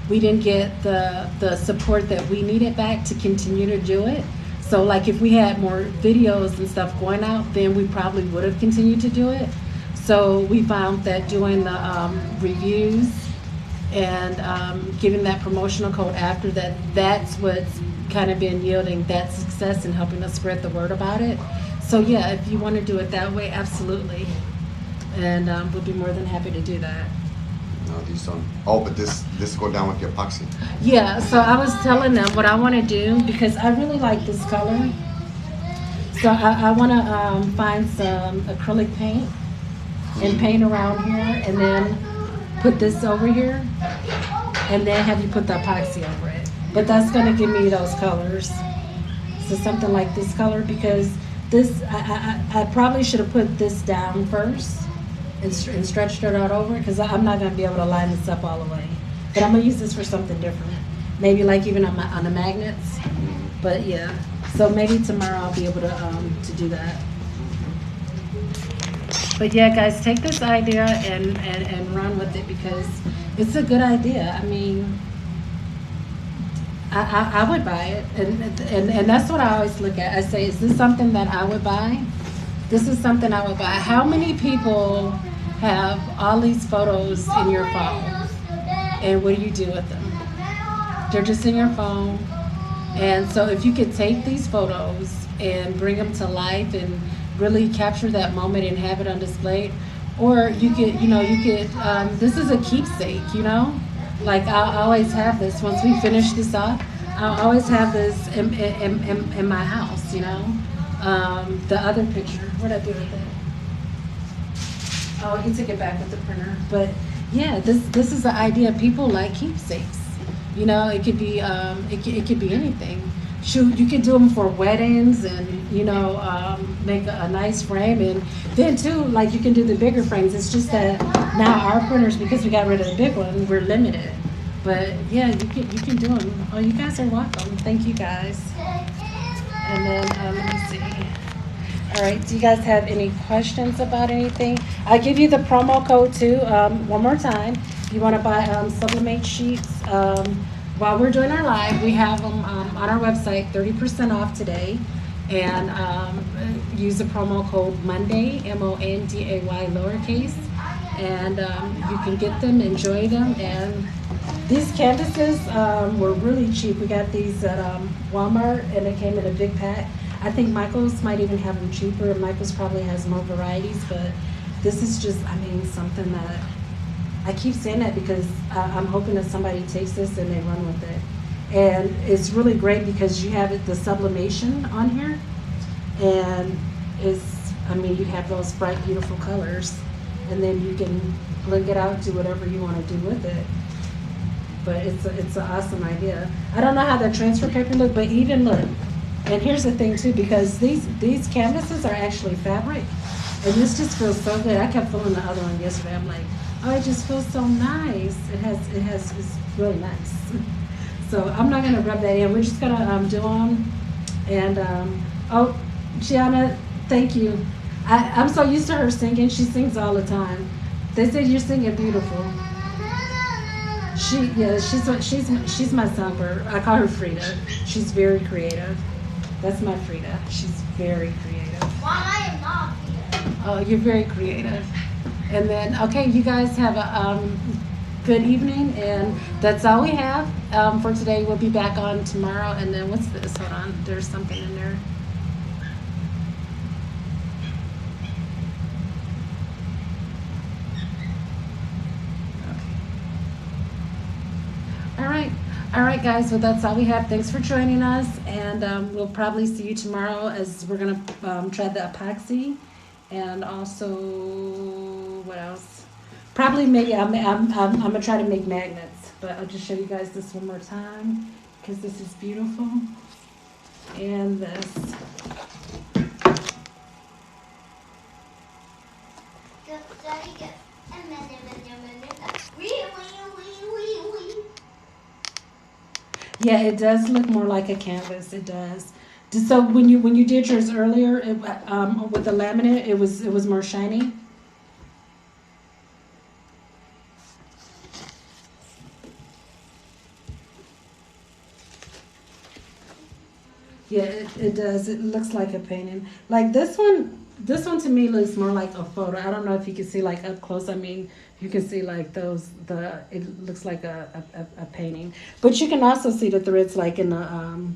We didn't get the support that we needed back to continue to do it. So like if we had more videos and stuff going out, then we probably would have continued to do it. So we found that doing the reviews and giving that promotional code after that, that's what's kind of been yielding that success and helping us spread the word about it. So yeah, if you want to do it that way, absolutely. And we'll be more than happy to do that. No, these don't. Oh, but this go down with the epoxy. Yeah, so I was telling them what I want to do because I really like this color. So I want to find some acrylic paint and paint around here and then put this over here and then have you put the epoxy over it. But that's going to give me those colors. So something like this color because this, I probably should have put this down first and stretched it out over because I'm not going to be able to line this up all the way. But I'm going to use this for something different. Maybe like even on the magnets. But yeah, so maybe tomorrow I'll be able to do that. But yeah, guys, take this idea and run with it because it's a good idea. I mean, I would buy it, and that's what I always look at. I say, is this something that I would buy? This is something I would buy. How many people have all these photos in your phone, and what do you do with them? They're just in your phone, and so if you could take these photos and bring them to life and really capture that moment and have it on display, or you could, this is a keepsake, like I'll always have this. Once we finish this off, I'll always have this in my house, the other picture, what'd I do with it? Oh, he took it back with the printer. But yeah, this is the idea. People like keepsakes. It could be it could be anything. Shoot, you could do them for weddings and make a nice frame, and then too, like you can do the bigger frames. It's just that now our printers, because we got rid of the big one, we're limited. But yeah, you can do them. Oh, you guys are welcome. Thank you guys. And then let me see. All right, do you guys have any questions about anything? I'll give you the promo code too, one more time. If you want to buy subli-mate sheets, while we're doing our live, we have them on our website, 30% off today. And use the promo code MONDAY, MONDAY lowercase. And you can get them, enjoy them. And these canvases were really cheap. We got these at Walmart, and it came in a big pack. I think Michael's might even have them cheaper. Michael's probably has more varieties, but this is just, something that I keep saying that because I'm hoping that somebody takes this and they run with it. And it's really great because you have the sublimation on here, and you have those bright, beautiful colors, and then you can blink it out, do whatever you want to do with it. But it's an awesome idea. I don't know how the transfer paper look, but even look. And here's the thing too, because these canvases are actually fabric, and this just feels so good. I kept feeling the other one yesterday. I'm like, oh, it just feels so nice. It's really nice. So I'm not gonna rub that in. We're just gonna do them. And oh, Gianna, thank you. I'm so used to her singing. She sings all the time. They said you're singing beautiful. She's my songbird. I call her Frida. She's very creative. That's my Frida. She's very creative. Well, I am not Frida. Oh, you're very creative. And then, okay, you guys have a good evening, and that's all we have for today. We'll be back on tomorrow. And then what's this? Hold on, there's something in there. All right, guys. Well, that's all we have. Thanks for joining us, and we'll probably see you tomorrow as we're gonna try the epoxy, and also what else? Probably maybe I'm gonna try to make magnets, but I'll just show you guys this one more time because this is beautiful, and this. Yeah, it does look more like a canvas. It does. So when you did yours earlier with the laminate, it was more shiny. Yeah, it does. It looks like a painting. Like this one to me looks more like a photo. I don't know if you can see like up close. I mean, you can see like it looks like a painting. But you can also see the threads like in the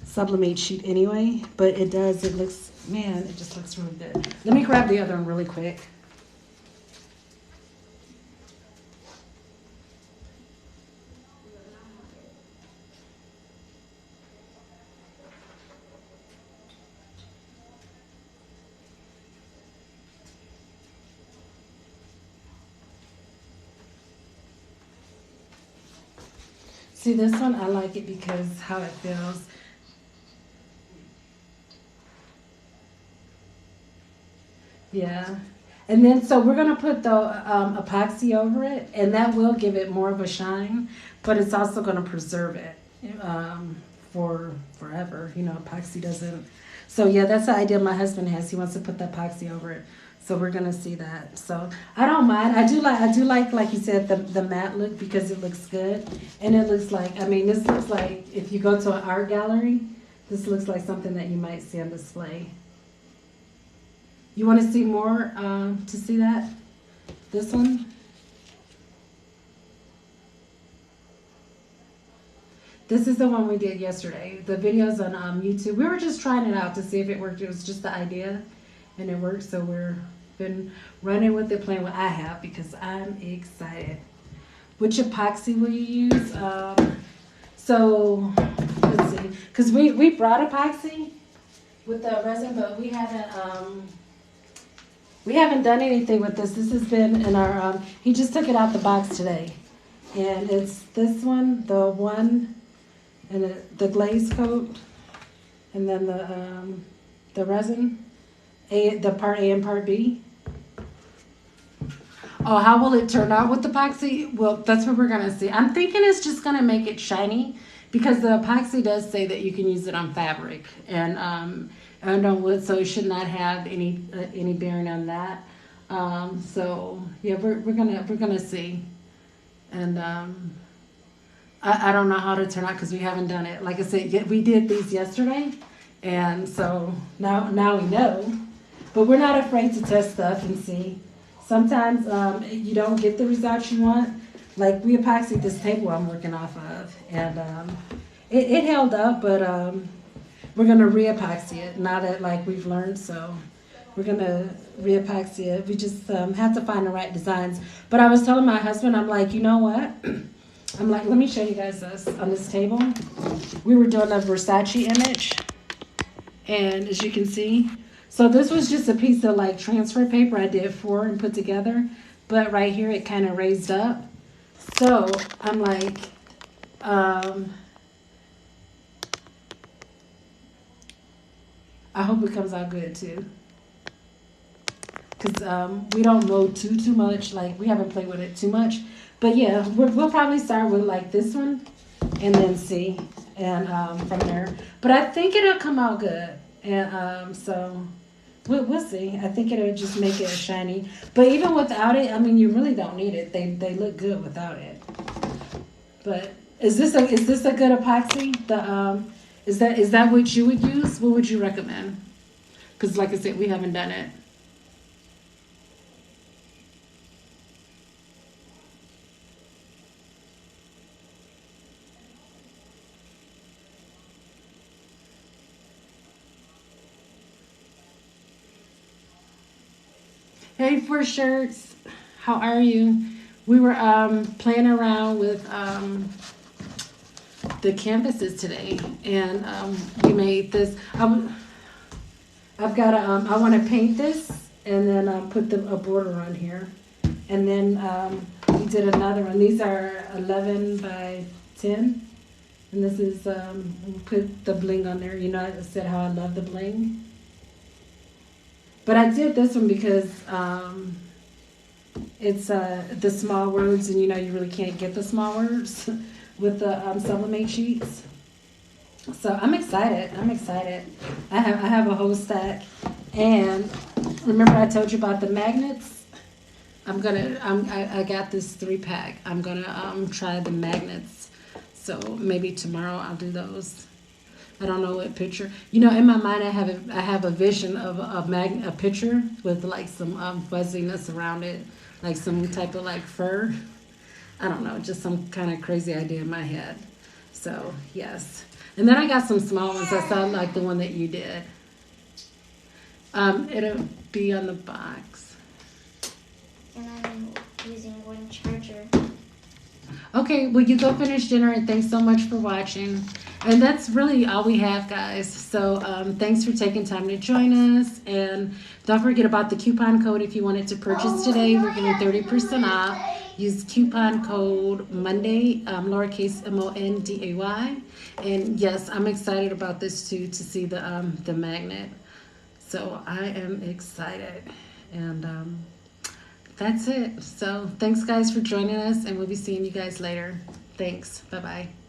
sublimate sheet anyway. But it looks, man, it just looks really good. Let me grab the other one really quick. See, this one, I like it because how it feels. Yeah. And then, so we're going to put the epoxy over it, and that will give it more of a shine, but it's also going to preserve it for forever. You know, epoxy doesn't. So, yeah, that's the idea my husband has. He wants to put the epoxy over it. So we're gonna see that. So I don't mind. I do like you said, the matte look because it looks good, and it looks like, I mean, this looks like if you go to an art gallery, this looks like something that you might see on display. You want to see more to see that? This one. This is the one we did yesterday. The video's on YouTube. We were just trying it out to see if it worked. It was just the idea. And it works, so we're been running with it, playing with. I have because I'm excited. Which epoxy will you use? So let's see, because we brought epoxy with the resin, but we haven't done anything with this. This has been in our. He just took it out the box today, and it's this one, the one, and the glaze coat, and then the resin. The part A and part B. Oh, how will it turn out with epoxy? Well, that's what we're gonna see. I'm thinking it's just gonna make it shiny because the epoxy does say that you can use it on fabric and on wood, so it should not have any bearing on that. So yeah, we're gonna see, and I don't know how to turn out because we haven't done it. Like I said, we did these yesterday, and so now we know. But we're not afraid to test stuff and see. Sometimes you don't get the results you want. Like we epoxied this table I'm working off of, and it held up, but we're gonna re-epoxy it now that like we've learned. So we're gonna re-epoxy it. We just have to find the right designs. But I was telling my husband, I'm like, you know what? I'm like, let me show you guys this on this table. We were doing a Versace image, and as you can see. So this was just a piece of like transfer paper I did for and put together, but right here it kind of raised up. So I'm like, I hope it comes out good too, because we don't know too much. Like we haven't played with it too much, but yeah, we'll probably start with like this one, and then see, and from there. But I think it'll come out good, and so. We'll see. I think it'll just make it shiny. But even without it, I mean, you really don't need it. They look good without it. But is this a good epoxy? Is that what you would use? What would you recommend? Because like I said, we haven't done it. Hey, Four Shirts, how are you? We were playing around with the canvases today, and we made this. I've got to. I want to paint this, and then put a border on here, and then we did another one. These are 11 by 10, and this is we put the bling on there. You know, I said how I love the bling, but I did this one because it's the small words, and you know you really can't get the small words with the subli-mate sheets. So I'm excited. I have a whole stack, and remember I told you about the magnets. I got this 3-pack. I'm gonna try the magnets. So maybe tomorrow I'll do those. I don't know what picture. You know, in my mind I have a vision of a picture with like some fuzziness around it, like some type of like fur. I don't know, just some kind of crazy idea in my head. So yes. And then I got some small ones. I saw like the one that you did. It'll be on the box. And I'm using one charger. Okay, well you go finish dinner, and thanks so much for watching. And that's really all we have, guys. So thanks for taking time to join us. And don't forget about the coupon code if you wanted to purchase today. We're giving 30% off. Use coupon code Monday, lowercase MONDAY. And yes, I'm excited about this too, to see the magnet. So I am excited. And that's it. So thanks guys for joining us, and we'll be seeing you guys later. Thanks. Bye-bye.